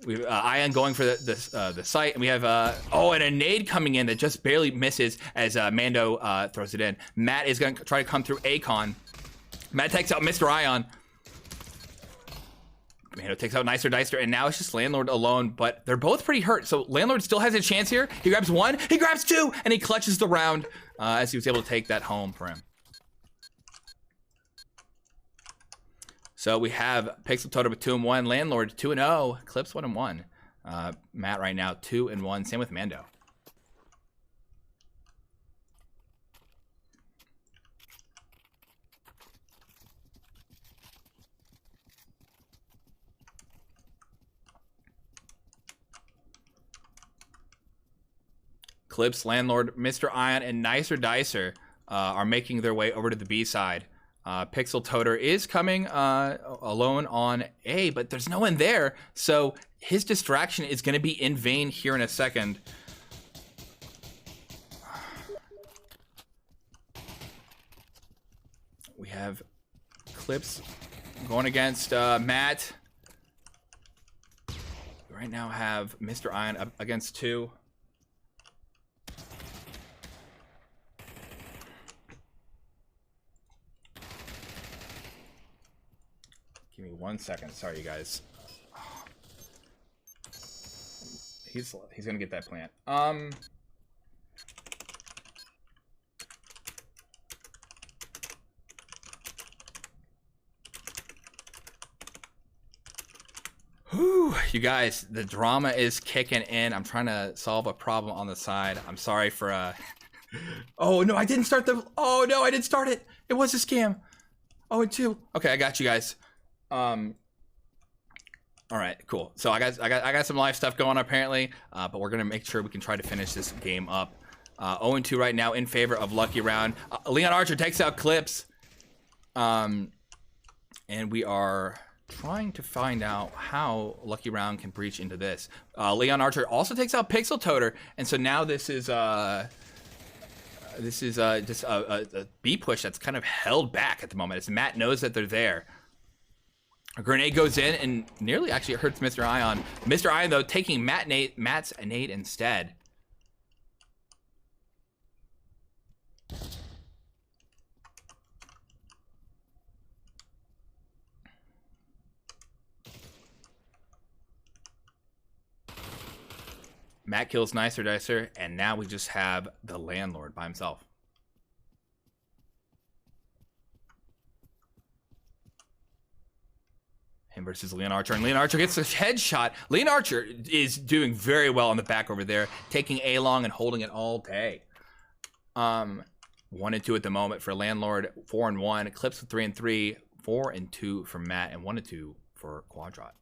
We have Ion going for the site, and we have and a nade coming in that just barely misses as Mando throws it in. Matt is going to try to come through Akon. Matt takes out Mr. Ion. Mando takes out Nicer Dicer, and now it's just Landlord alone, but they're both pretty hurt, so Landlord still has a chance here. He grabs one, he grabs two, and he clutches the round as he was able to take that home for him. So we have Pixel Totem with 2-1, Landlord 2-0, Clips 1-1. Matt right now 2-1, same with Mando. Clips, Landlord, Mr. Ion, and Nicer Dicer are making their way over to the B side. Pixel Toter is coming alone on A, but there's no one there, so his distraction is going to be in vain here in a second. We have Clips going against Matt. We right now have Mr. Ion up against 2. Give me 1 second. Sorry, you guys. He's gonna get that plant. Whew, you guys, the drama is kicking in. I'm trying to solve a problem on the side. I'm sorry for Oh no, I didn't start the. Oh no, I didn't start it. It was a scam. 0-2. Okay, I got you guys. All right, cool. So I got some live stuff going apparently, but we're gonna make sure we can try to finish this game up. 0-2 right now in favor of Lucky Round. Leon Archer takes out Clips, and we are trying to find out how Lucky Round can breach into this. Leon Archer also takes out Pixel Toter, and so now this is just a B push that's kind of held back at the moment. As Matt knows that they're there. A grenade goes in and nearly actually hurts Mr. Ion. Mr. Ion, though, taking Matt's nade instead. Matt kills Nicer Dicer, and now we just have the Landlord by himself. Him versus Leon Archer, and Leon Archer gets a headshot. Leon Archer is doing very well on the back over there, taking A long and holding it all day. 1-2 at the moment for Landlord, 4-1. Clips with 3-3, 4-2 for Matt, and 1-2 for Quadrat.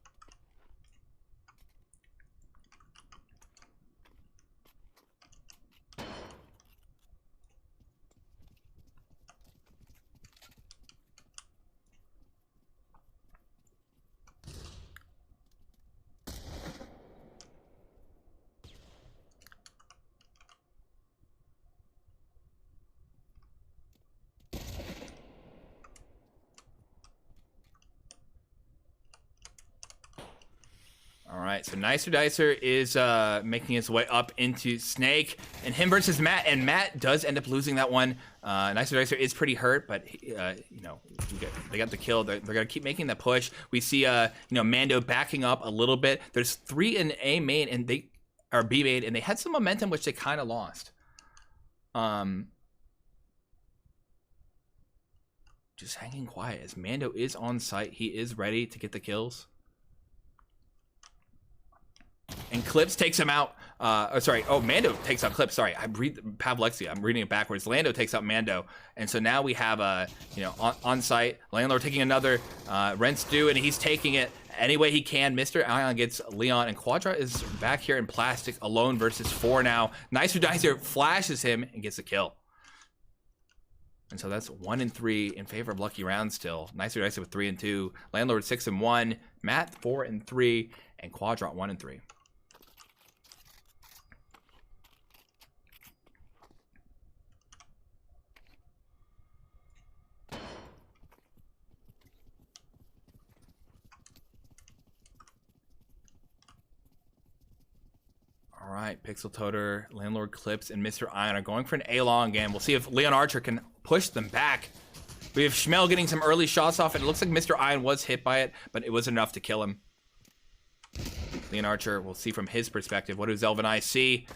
All right, so Nicer Dicer is making his way up into Snake, and him versus Matt, and Matt does end up losing that one. Nicer Dicer is pretty hurt, but you know, they got the kill. They're gonna keep making that push. We see you know, Mando backing up a little bit. There's 3 in A main and B main, and they had some momentum which they kind of lost. Just hanging quiet as Mando is on site. He is ready to get the kills. And Clips takes him out. Mando takes out Clips. Sorry, I read Pavlexia. I'm reading it backwards. Lando takes out Mando, and so now we have on site Landlord taking another Rents do, and he's taking it any way he can. Mr. Ion gets Leon, and Quadra is back here in plastic alone versus 4 now. Nicer Dicer flashes him and gets a kill. And so that's 1-3 in favor of Lucky Round still. Nicer Dicer with 3-2. Landlord 6-1. Matt 4-3, and Quadrat 1-3. right, Pixel Toter, Landlord Clips, and Mr. Ion are going for an A-long again. We'll see if Leon Archer can push them back. We have Schmel getting some early shots off, and it looks like Mr. Ion was hit by it, but it was enough to kill him. Leon Archer, we'll see from his perspective. What does Elvin I see?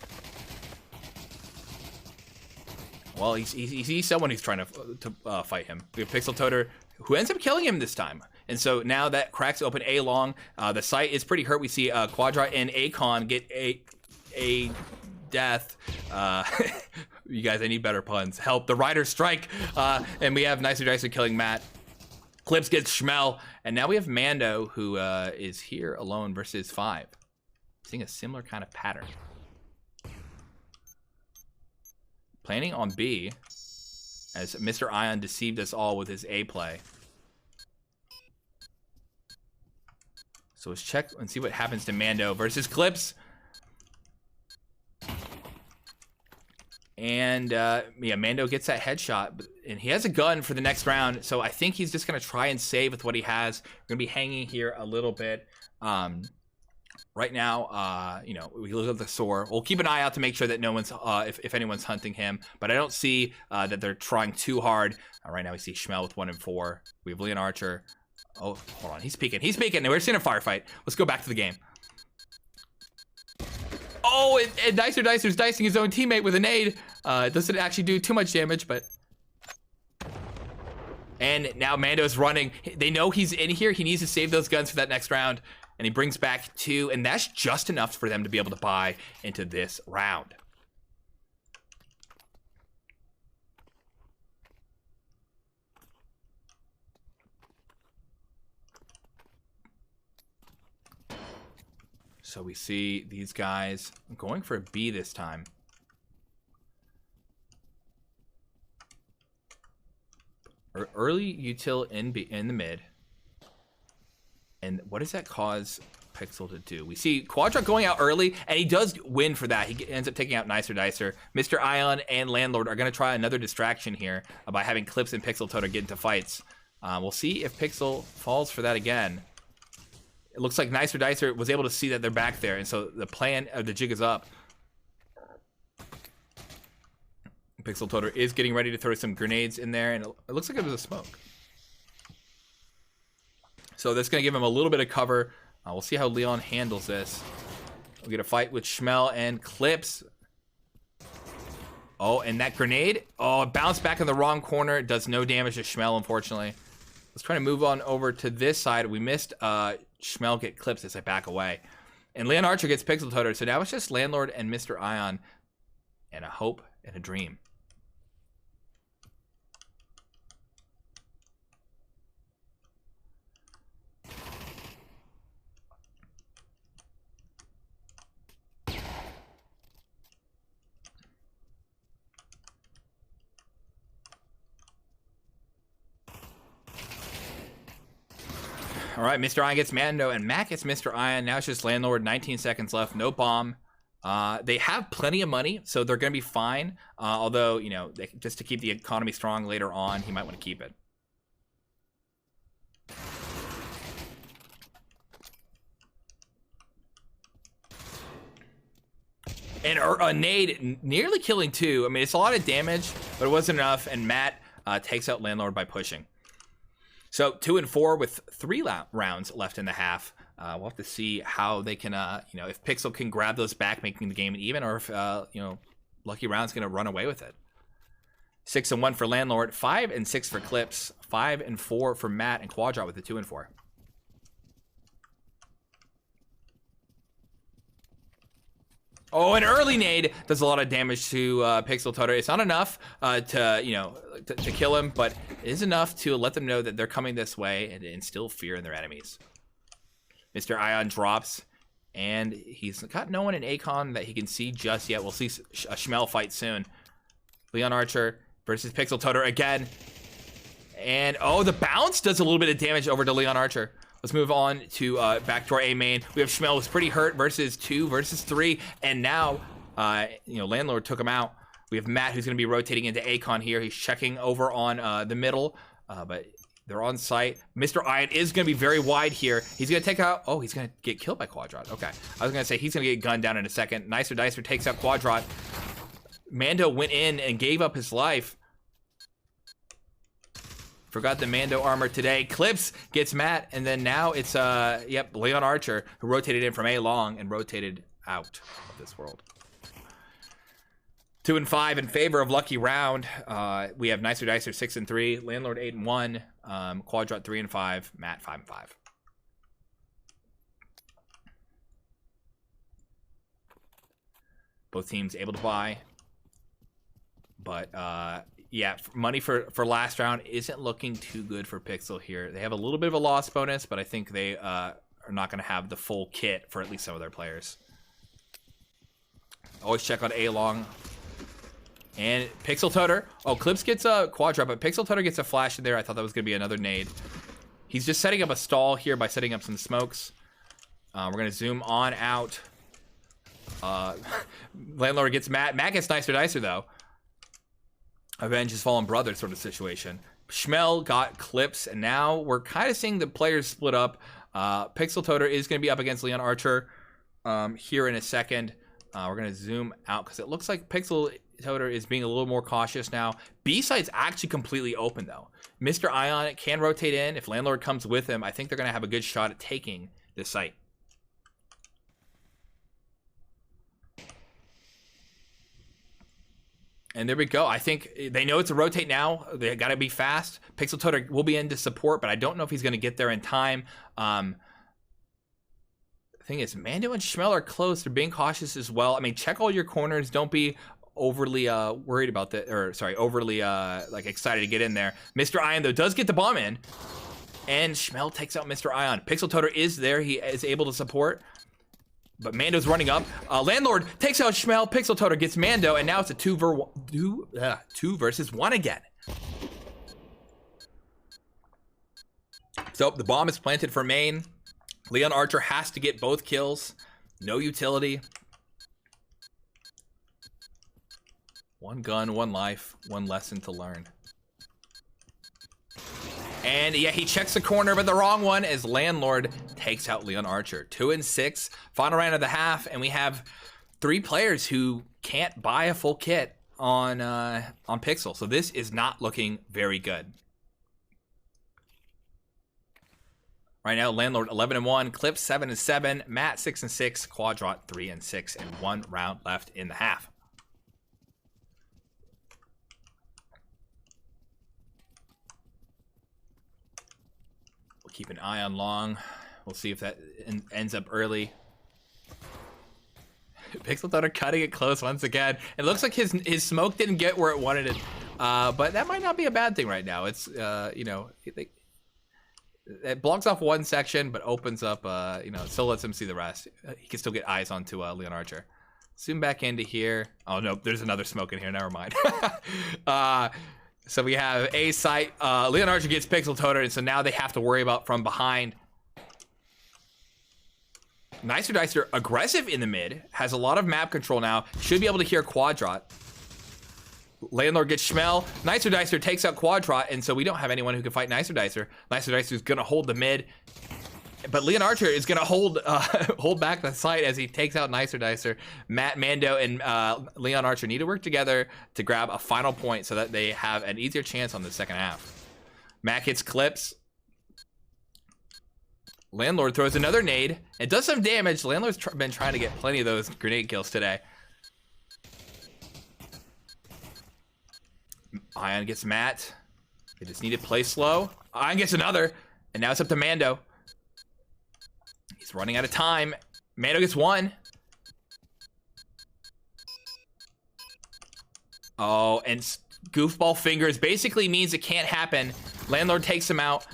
Well, he's someone who's trying to fight him. We have Pixel Toter, who ends up killing him this time. And so now that cracks open A-long. The site is pretty hurt. We see Quadra and Akon get a death. You guys, I need better puns. Help. The Riders strike. And we have Nicer Dicer killing Matt. Clips gets Schmel. And now we have Mando, who is here alone versus 5. Seeing a similar kind of pattern. Planning on B, as Mr. Ion deceived us all with his A play. So let's check and see what happens to Mando versus Clips. And yeah, Mando gets that headshot, and he has a gun for the next round. So I think he's just gonna try and save with what he has. We're gonna be hanging here a little bit. Right now, you know, we look at the SOAR. We'll keep an eye out to make sure that no one's, if anyone's hunting him. But I don't see that they're trying too hard. Right now we see Schmel with 1 and 4. We have Leon Archer. Oh, hold on. He's peeking. He's peeking. We're seeing a firefight. Let's go back to the game. Oh, and Nicer Dicer's dicing his own teammate with a nade. It doesn't actually do too much damage, but... And now Mando's running. They know he's in here. He needs to save those guns for that next round. And he brings back 2, and that's just enough for them to be able to buy into this round. So we see these guys going for a B this time. Early util in the mid. And what does that cause Pixel to do? We see Quadra going out early, and he does win for that. He ends up taking out Nicer Dicer. Mr. Ion and Landlord are going to try another distraction here by having Clips and Pixel Toter get into fights. We'll see if Pixel falls for that again. It looks like Nicer Dicer was able to see that they're back there, and so the plan of the jig is up. Pixel Toter is getting ready to throw some grenades in there, and it looks like it was a smoke. So that's going to give him a little bit of cover. We'll see how Leon handles this. We'll get a fight with Schmel and Clips. Oh, and that grenade. Oh, it bounced back in the wrong corner. It does no damage to Schmel, unfortunately. Let's try to move on over to this side. We missed Schmel get Clips as I back away. And Leon Archer gets Pixel Toter. So now it's just Landlord and Mr. Ion. And a hope and a dream. All right, Mr. Ion gets Mando, and Matt gets Mr. Ion. Now it's just Landlord, 19 seconds left, no bomb. They have plenty of money, so they're going to be fine. Although, you know, just to keep the economy strong later on, he might want to keep it. And a nade nearly killing 2. I mean, it's a lot of damage, but it wasn't enough, and Matt takes out Landlord by pushing. So 2 and 4 with 3 rounds left in the half. We'll have to see how they can, you know, if Pixel can grab those back, making the game even, or if, you know, Lucky Round's going to run away with it. 6 and 1 for Landlord, 5 and 6 for Clips, 5 and 4 for Matt and Quadra with the 2 and 4. Oh, an early nade does a lot of damage to Pixel Toter. It's not enough to, you know, to kill him, but it is enough to let them know that they're coming this way and instill fear in their enemies. Mr. Ion drops, and he's got no one in Akon that he can see just yet. We'll see a Schmel fight soon. Leon Archer versus Pixel Toter again. And, oh, the bounce does a little bit of damage over to Leon Archer. Let's move on to back to our A main. We have Schmel was pretty hurt versus 2 versus 3. And now, you know, Landlord took him out. We have Matt who's going to be rotating into Akon here. He's checking over on the middle. But They're on site. Mr. Iron is going to be very wide here. He's going to take out... Oh, he's going to get killed by Quadrat. Okay. I was going to say he's going to get gunned down in a second. Nicer Dicer takes out Quadrat. Mando went in and gave up his life. Forgot the Mando armor today. Clips gets Matt, and then now it's, Leon Archer, who rotated in from A long and rotated out of this world. 2 and 5 in favor of Lucky Round. We have Nicer Dicer 6 and 3, Landlord 8 and 1, Quadrat 3 and 5, Matt 5 and 5. Both teams able to buy, but yeah, money for last round isn't looking too good for Pixel here. They have a little bit of a loss bonus, but I think they are not going to have the full kit for at least some of their players. Always check on A long. And Pixel Toter. Oh, Clips gets a Quadrat, but Pixel Toter gets a flash in there. I thought that was going to be another nade. He's just setting up a stall here by setting up some smokes. We're going to zoom on out. Landlord gets Matt. Matt gets Nicer Dicer, though. Avenge his fallen brother sort of situation. Schmel got Clips, and now we're kind of seeing the players split up. Pixel Toter is going to be up against Leon Archer here in a second. We're going to zoom out because it looks like Pixel Toter is being a little more cautious now. B side's actually completely open, though. Mr. Ion can rotate in. If Landlord comes with him, I think they're going to have a good shot at taking this site. And there we go. I think they know it's a rotate now. They got to be fast. Pixel Toter will be in to support, but I don't know if he's going to get there in time. The thing is, Mando and Schmel are close. They're being cautious as well. I mean, check all your corners. Don't be overly worried about that, or sorry, overly like excited to get in there. Mr. Ion, though, does get the bomb in, and Schmel takes out Mr. Ion. Pixel Toter is there. He is able to support. But Mando's running up. Landlord takes out Schmel. Pixel Toter gets Mando, and now it's a 2 versus 1 again. So the bomb is planted for main. Leon Archer has to get both kills. No utility. 1 gun, 1 life, 1 lesson to learn. And yeah, he checks the corner, but the wrong one as Landlord takes out Leon Archer. 2 and 6, final round of the half, and we have 3 players who can't buy a full kit on Pixel. So this is not looking very good. Right now, Landlord 11 and 1, Clip 7 and 7, Matt 6 and 6, Quadrat 3 and 6, and 1 round left in the half. Keep an eye on long. We'll see if that ends up early. Pixel Toter cutting it close once again. It looks like his smoke didn't get where it wanted it, but that might not be a bad thing right now. It's you know, it blocks off one section, but opens up you know, still lets him see the rest. He can still get eyes onto Leon Archer. Zoom back into here. Oh no, there's another smoke in here. Never mind. So we have A site. Leon Archer gets Pixel Toter, and so now they have to worry about from behind. Nicer Dicer aggressive in the mid, has a lot of map control now. Should be able to hear Quadrat. Landlord gets Schmel. Nicer Dicer takes out Quadrat, and so we don't have anyone who can fight Nicer Dicer. Nicer Dicer is gonna hold the mid, but Leon Archer is gonna hold back the site as he takes out Nicer Dicer. Matt, Mando, and Leon Archer need to work together to grab a final point so that they have an easier chance on the second half. Matt hits Clips. Landlord throws another nade. It does some damage. Landlord's been trying to get plenty of those grenade kills today. Ion gets Matt. They just need to play slow. Ion gets another, and now it's up to Mando. He's running out of time. Mando gets 1. Oh, and goofball fingers basically means it can't happen. Landlord takes him out.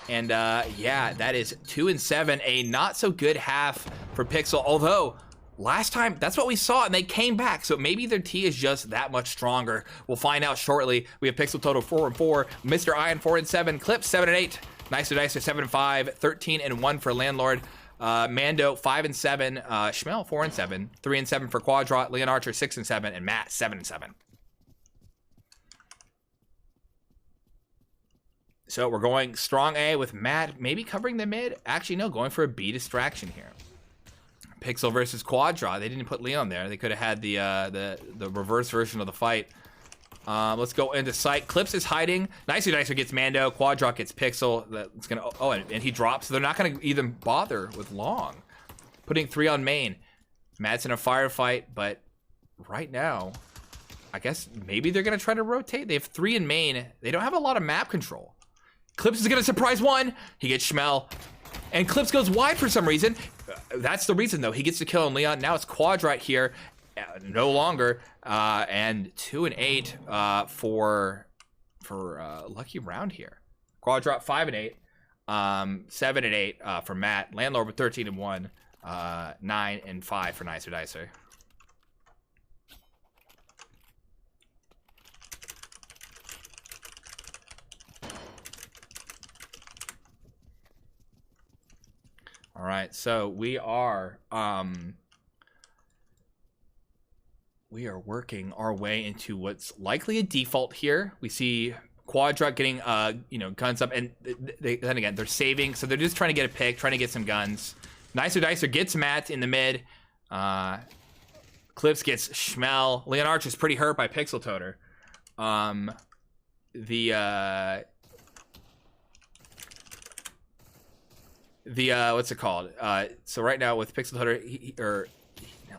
And yeah, that is 2 and 7. A not so good half for Pixel. Although, last time, that's what we saw, and they came back. So maybe their T is just that much stronger. We'll find out shortly. We have Pixel Total 4 and 4. Mr. Ion 4 and 7. Clip 7 and 8. Nicer Dicer 7 and 5. 13 and 1 for Landlord. Mando 5 and 7. Schmel 4 and 7. 3 and 7 for Quadrat. Leon Archer 6 and 7. And Matt 7 and 7. So we're going strong A with Matt, maybe covering the mid. Actually, no, going for a B distraction here. Pixel versus Quadra. They didn't put Leon there. They could have had the reverse version of the fight. Let's go into sight. Clips is hiding. Nicer Dicer gets Mando. Quadra gets Pixel. That's gonna. Oh, and he drops. So they're not gonna even bother with Long. Putting 3 on main. Matt's in a firefight, but right now, I guess maybe they're gonna try to rotate. They have 3 in main. They don't have a lot of map control. Clips is gonna surprise 1. He gets Schmel. And Clips goes wide for some reason. That's the reason though. He gets the kill on Leon. Now it's Quadrat here. No longer. And 2 and 8 for lucky round here. Quadrat 5 and 8. 7 and 8 for Matt. Landlord with 13 and 1. 9 and 5 for Nicer Dicer. All right, so we are working our way into what's likely a default here. We see Quadra getting guns up, and then again they're saving, so they're just trying to get a pick, trying to get some guns. Nicer Dicer gets Matt in the mid. Clips gets Schmel. Leon Archer's pretty hurt by Pixel Toter. What's it called? So right now with Pixel Toter,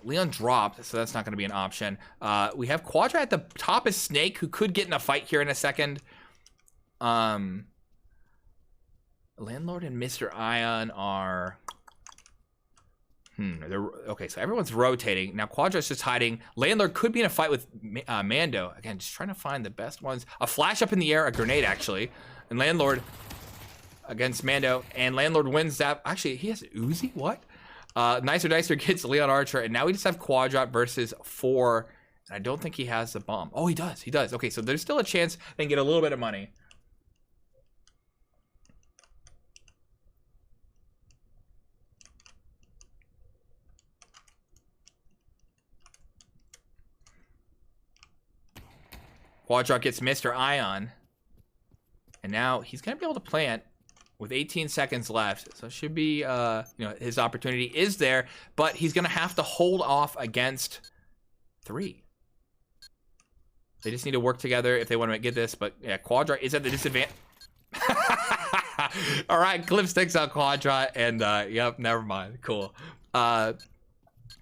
Leon dropped, so that's not going to be an option. We have Quadra at the top of Snake, who could get in a fight here in a second. Landlord and Mr. Ion are... Okay, so everyone's rotating. Now Quadra's just hiding. Landlord could be in a fight with Mando. Again, just trying to find the best ones. A flash up in the air, a grenade actually. And Landlord against Mando. And Landlord wins that. Actually, he has Uzi? What? Nicer Dicer gets Leon Archer. And now we just have Quadrat versus 4. And I don't think he has the bomb. Oh, he does. He does. Okay, so there's still a chance they can get a little bit of money. Quadrat gets Mr. Ion. And now he's going to be able to plant with 18 seconds left. So it should be, his opportunity is there. But he's going to have to hold off against 3. They just need to work together if they want to get this. But yeah, Quadrat is at the disadvantage. All right, Clips takes out Quadrat. And, yep, never mind. Cool.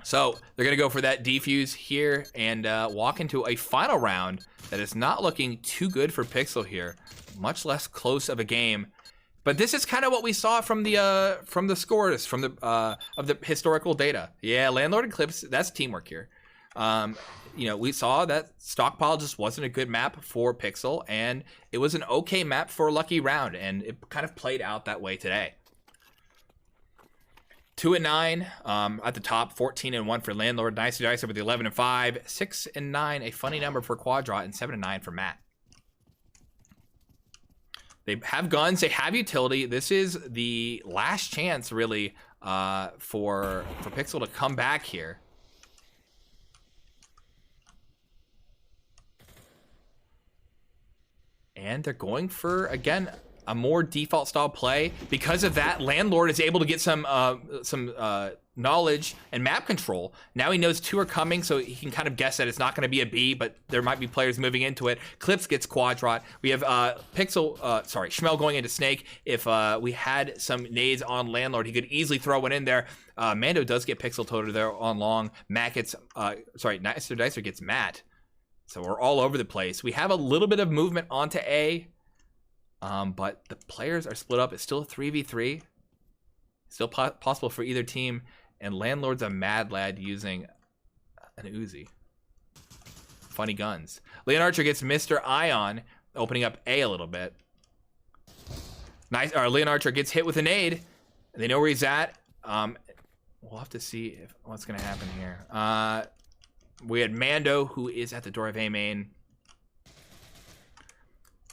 So they're going to go for that defuse here and walk into a final round that is not looking too good for Pixel here. Much less close of a game. But this is kind of what we saw from the scores, from the of the historical data. Yeah, Landlord and Clips, that's teamwork here. We saw that Stockpile just wasn't a good map for Pixel, and it was an okay map for Lucky Round, and it kind of played out that way today. 2 and 9 at the top, 14 and 1 for Landlord. Nicer Dicer with the 11 and 5, 6 and 9, a funny number for Quadrat, and 7 and 9 for Matt. They have guns, they have utility. This is the last chance, really, for Pixel to come back here. And they're going for, again, a more default style play. Because of that, Landlord is able to get some knowledge and map control. Now he knows 2 are coming, so he can kind of guess that it's not going to be a B, but there might be players moving into it. Clips gets Quadrat. We have Schmel going into Snake. If we had some nades on Landlord, he could easily throw one in there. Mando does get Pixel Toter there on long. Matt gets, Nicer Dicer gets Matt. So we're all over the place. We have a little bit of movement onto A. But the players are split up. It's still a 3v3. Still possible for either team. And Landlord's a mad lad using an Uzi. Funny guns. Leon Archer gets Mr. Ion, opening up A a little bit. Leon Archer gets hit with a nade. They know where he's at. We'll have to see what's going to happen here. We had Mando, who is at the door of A main.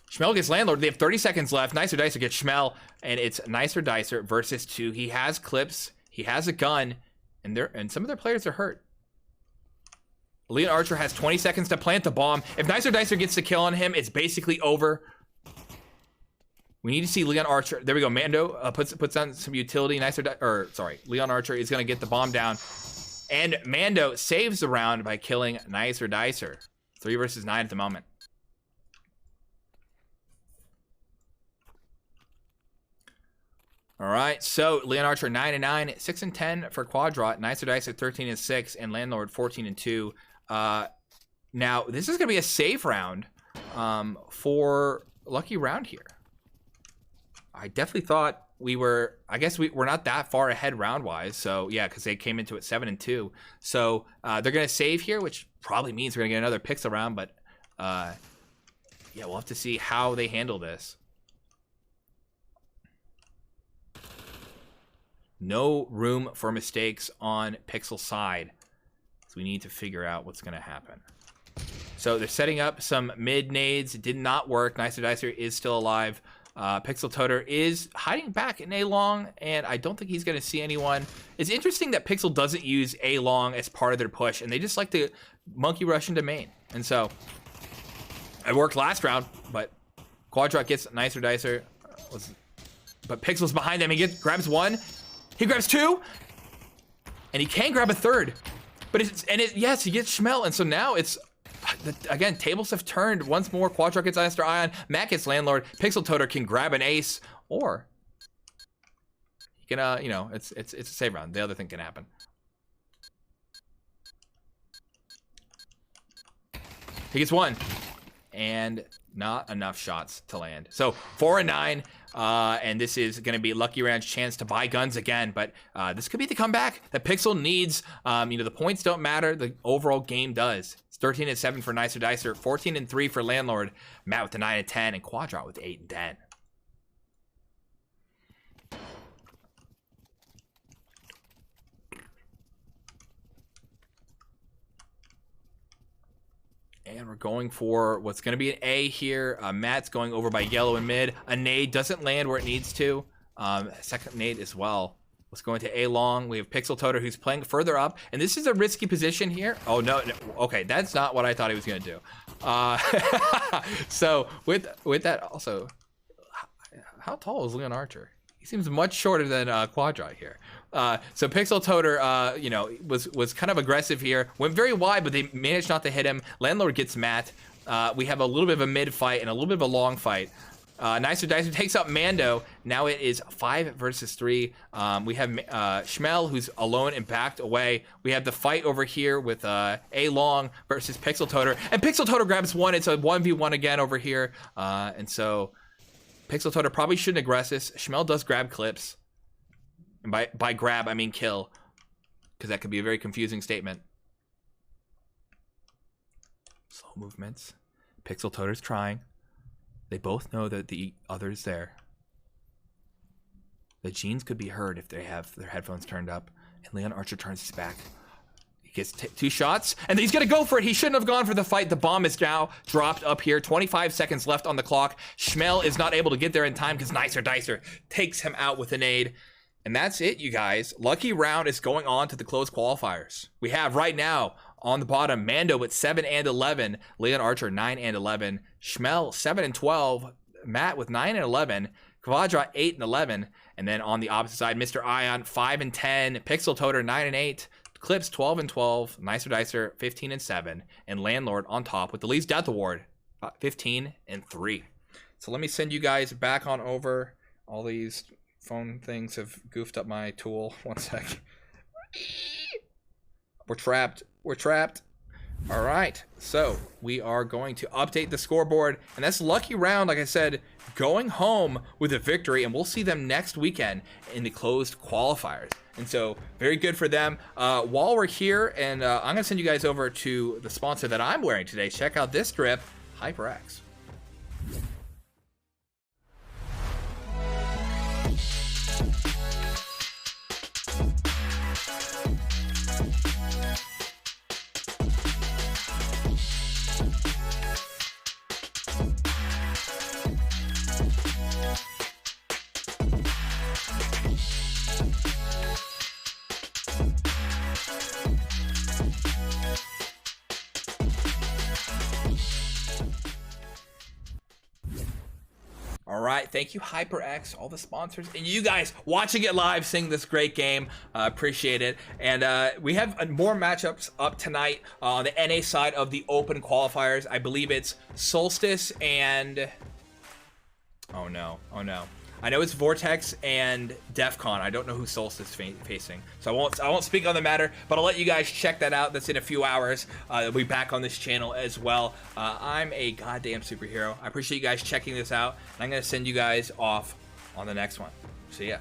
Schmel gets Landlord. They have 30 seconds left. Nicer Dicer gets Schmel, and it's Nicer Dicer versus 2. He has Clips. He has a gun, and some of their players are hurt. Leon Archer has 20 seconds to plant the bomb. If Nicer Dicer gets the kill on him, it's basically over. We need to see Leon Archer. There we go. Mando puts on some utility. Leon Archer is going to get the bomb down. And Mando saves the round by killing Nicer Dicer. 3 versus 9 at the moment. All right, so Leon Archer 9-9, 6-10 for Quadra. Nicer Dicer 13-6, and Landlord 14-2. Now this is going to be a safe round for Lucky Round here. I definitely thought we were, I guess we're not that far ahead round-wise. So, yeah, because they came into it 7-2. So, they're going to save here, which probably means we're going to get another pixel round. But, yeah, we'll have to see how they handle this. No room for mistakes on Pixel side. So, we need to figure out what's going to happen. So, they're setting up some mid nades. It did not work. Nicer Dicer is still alive. Pixel Toter is hiding back in A-Long, and I don't think he's going to see anyone. It's interesting that Pixel doesn't use A-Long as part of their push, and they just like to monkey rush into main. And so, it worked last round, but Quadra gets Nicer Dicer. But Pixel's behind him. He grabs 1. He grabs 2. And he can grab a 3rd. But yes, he gets Schmel, and so now it's... Again, tables have turned once more. Quadra gets Aster Ion. Matt gets Landlord. Pixel Toter can grab an ace, or he can, you know, it's a save round. The other thing can happen. He gets 1, and not enough shots to land. So 4-9, and this is going to be Lucky Round's chance to buy guns again. But this could be the comeback that Pixel needs. You know, the points don't matter. The overall game does. 13-7 for Nicer Dicer, 14-3 for Landlord, Matt with the 9-10, and Quadra with 8-10. And we're going for what's going to be an A here. Matt's going over by yellow and mid. A nade doesn't land where it needs to. Second nade as well. Let's go into A-Long. We have Pixel Toter who's playing further up. And this is a risky position here. Oh, no. Okay, that's not what I thought he was going to do. So, with that also, how tall is Leon Archer? He seems much shorter than Quadra here. So Pixel Toter, you know, was kind of aggressive here. Went very wide, but they managed not to hit him. Landlord gets Matt. We have a little bit of a mid fight and a little bit of a long fight. Nicer Dicer takes up Mando. Now it is 5 versus 3. We have Schmel, who's alone and backed away. We have the fight over here with A-Long versus Pixel Toter. And Pixel Toter grabs 1. It's a 1v1 again over here. And so Pixel Toter probably shouldn't aggress this. Schmel does grab clips. And by grab, I mean kill. Because that could be a very confusing statement. Slow movements. Pixel Toter's trying. They both know that the other's there. The genes could be heard if they have their headphones turned up. And Leon Archer turns his back. He gets 2 shots, and he's going to go for it. He shouldn't have gone for the fight. The bomb is now dropped up here. 25 seconds left on the clock. Schmel is not able to get there in time because Nicer Dicer takes him out with a nade. And that's it, you guys. Lucky Round is going on to the closed qualifiers. We have right now on the bottom Mando with 7-11, Leon Archer 9-11, Schmel 7-12, Matt with 9-11, Quadra 8-11, and then on the opposite side, Mr. Ion 5-10, Pixel Toter 9-8, Clips 12-12, Nicer Dicer 15-7, and Landlord on top with the Lee's Death Award 15-3. So let me send you guys back on over. All these phone things have goofed up my tool. One sec. We're trapped. We're trapped. All right. So we are going to update the scoreboard. And that's Lucky Round, like I said, going home with a victory. And we'll see them next weekend in the closed qualifiers. And so very good for them. While we're here, and I'm going to send you guys over to the sponsor that I'm wearing today. Check out this strip, HyperX. right. Thank you, HyperX, all the sponsors, and you guys watching it live, seeing this great game. Appreciate it. And we have more matchups up tonight on the NA side of the Open qualifiers. I believe it's Solstice and... Oh no. I know it's Vortex and DEFCON. I don't know who Solstice facing, so I won't speak on the matter. But I'll let you guys check that out. That's in a few hours. It'll be back on this channel as well. I'm a goddamn superhero. I appreciate you guys checking this out, and I'm gonna send you guys off on the next one. See ya.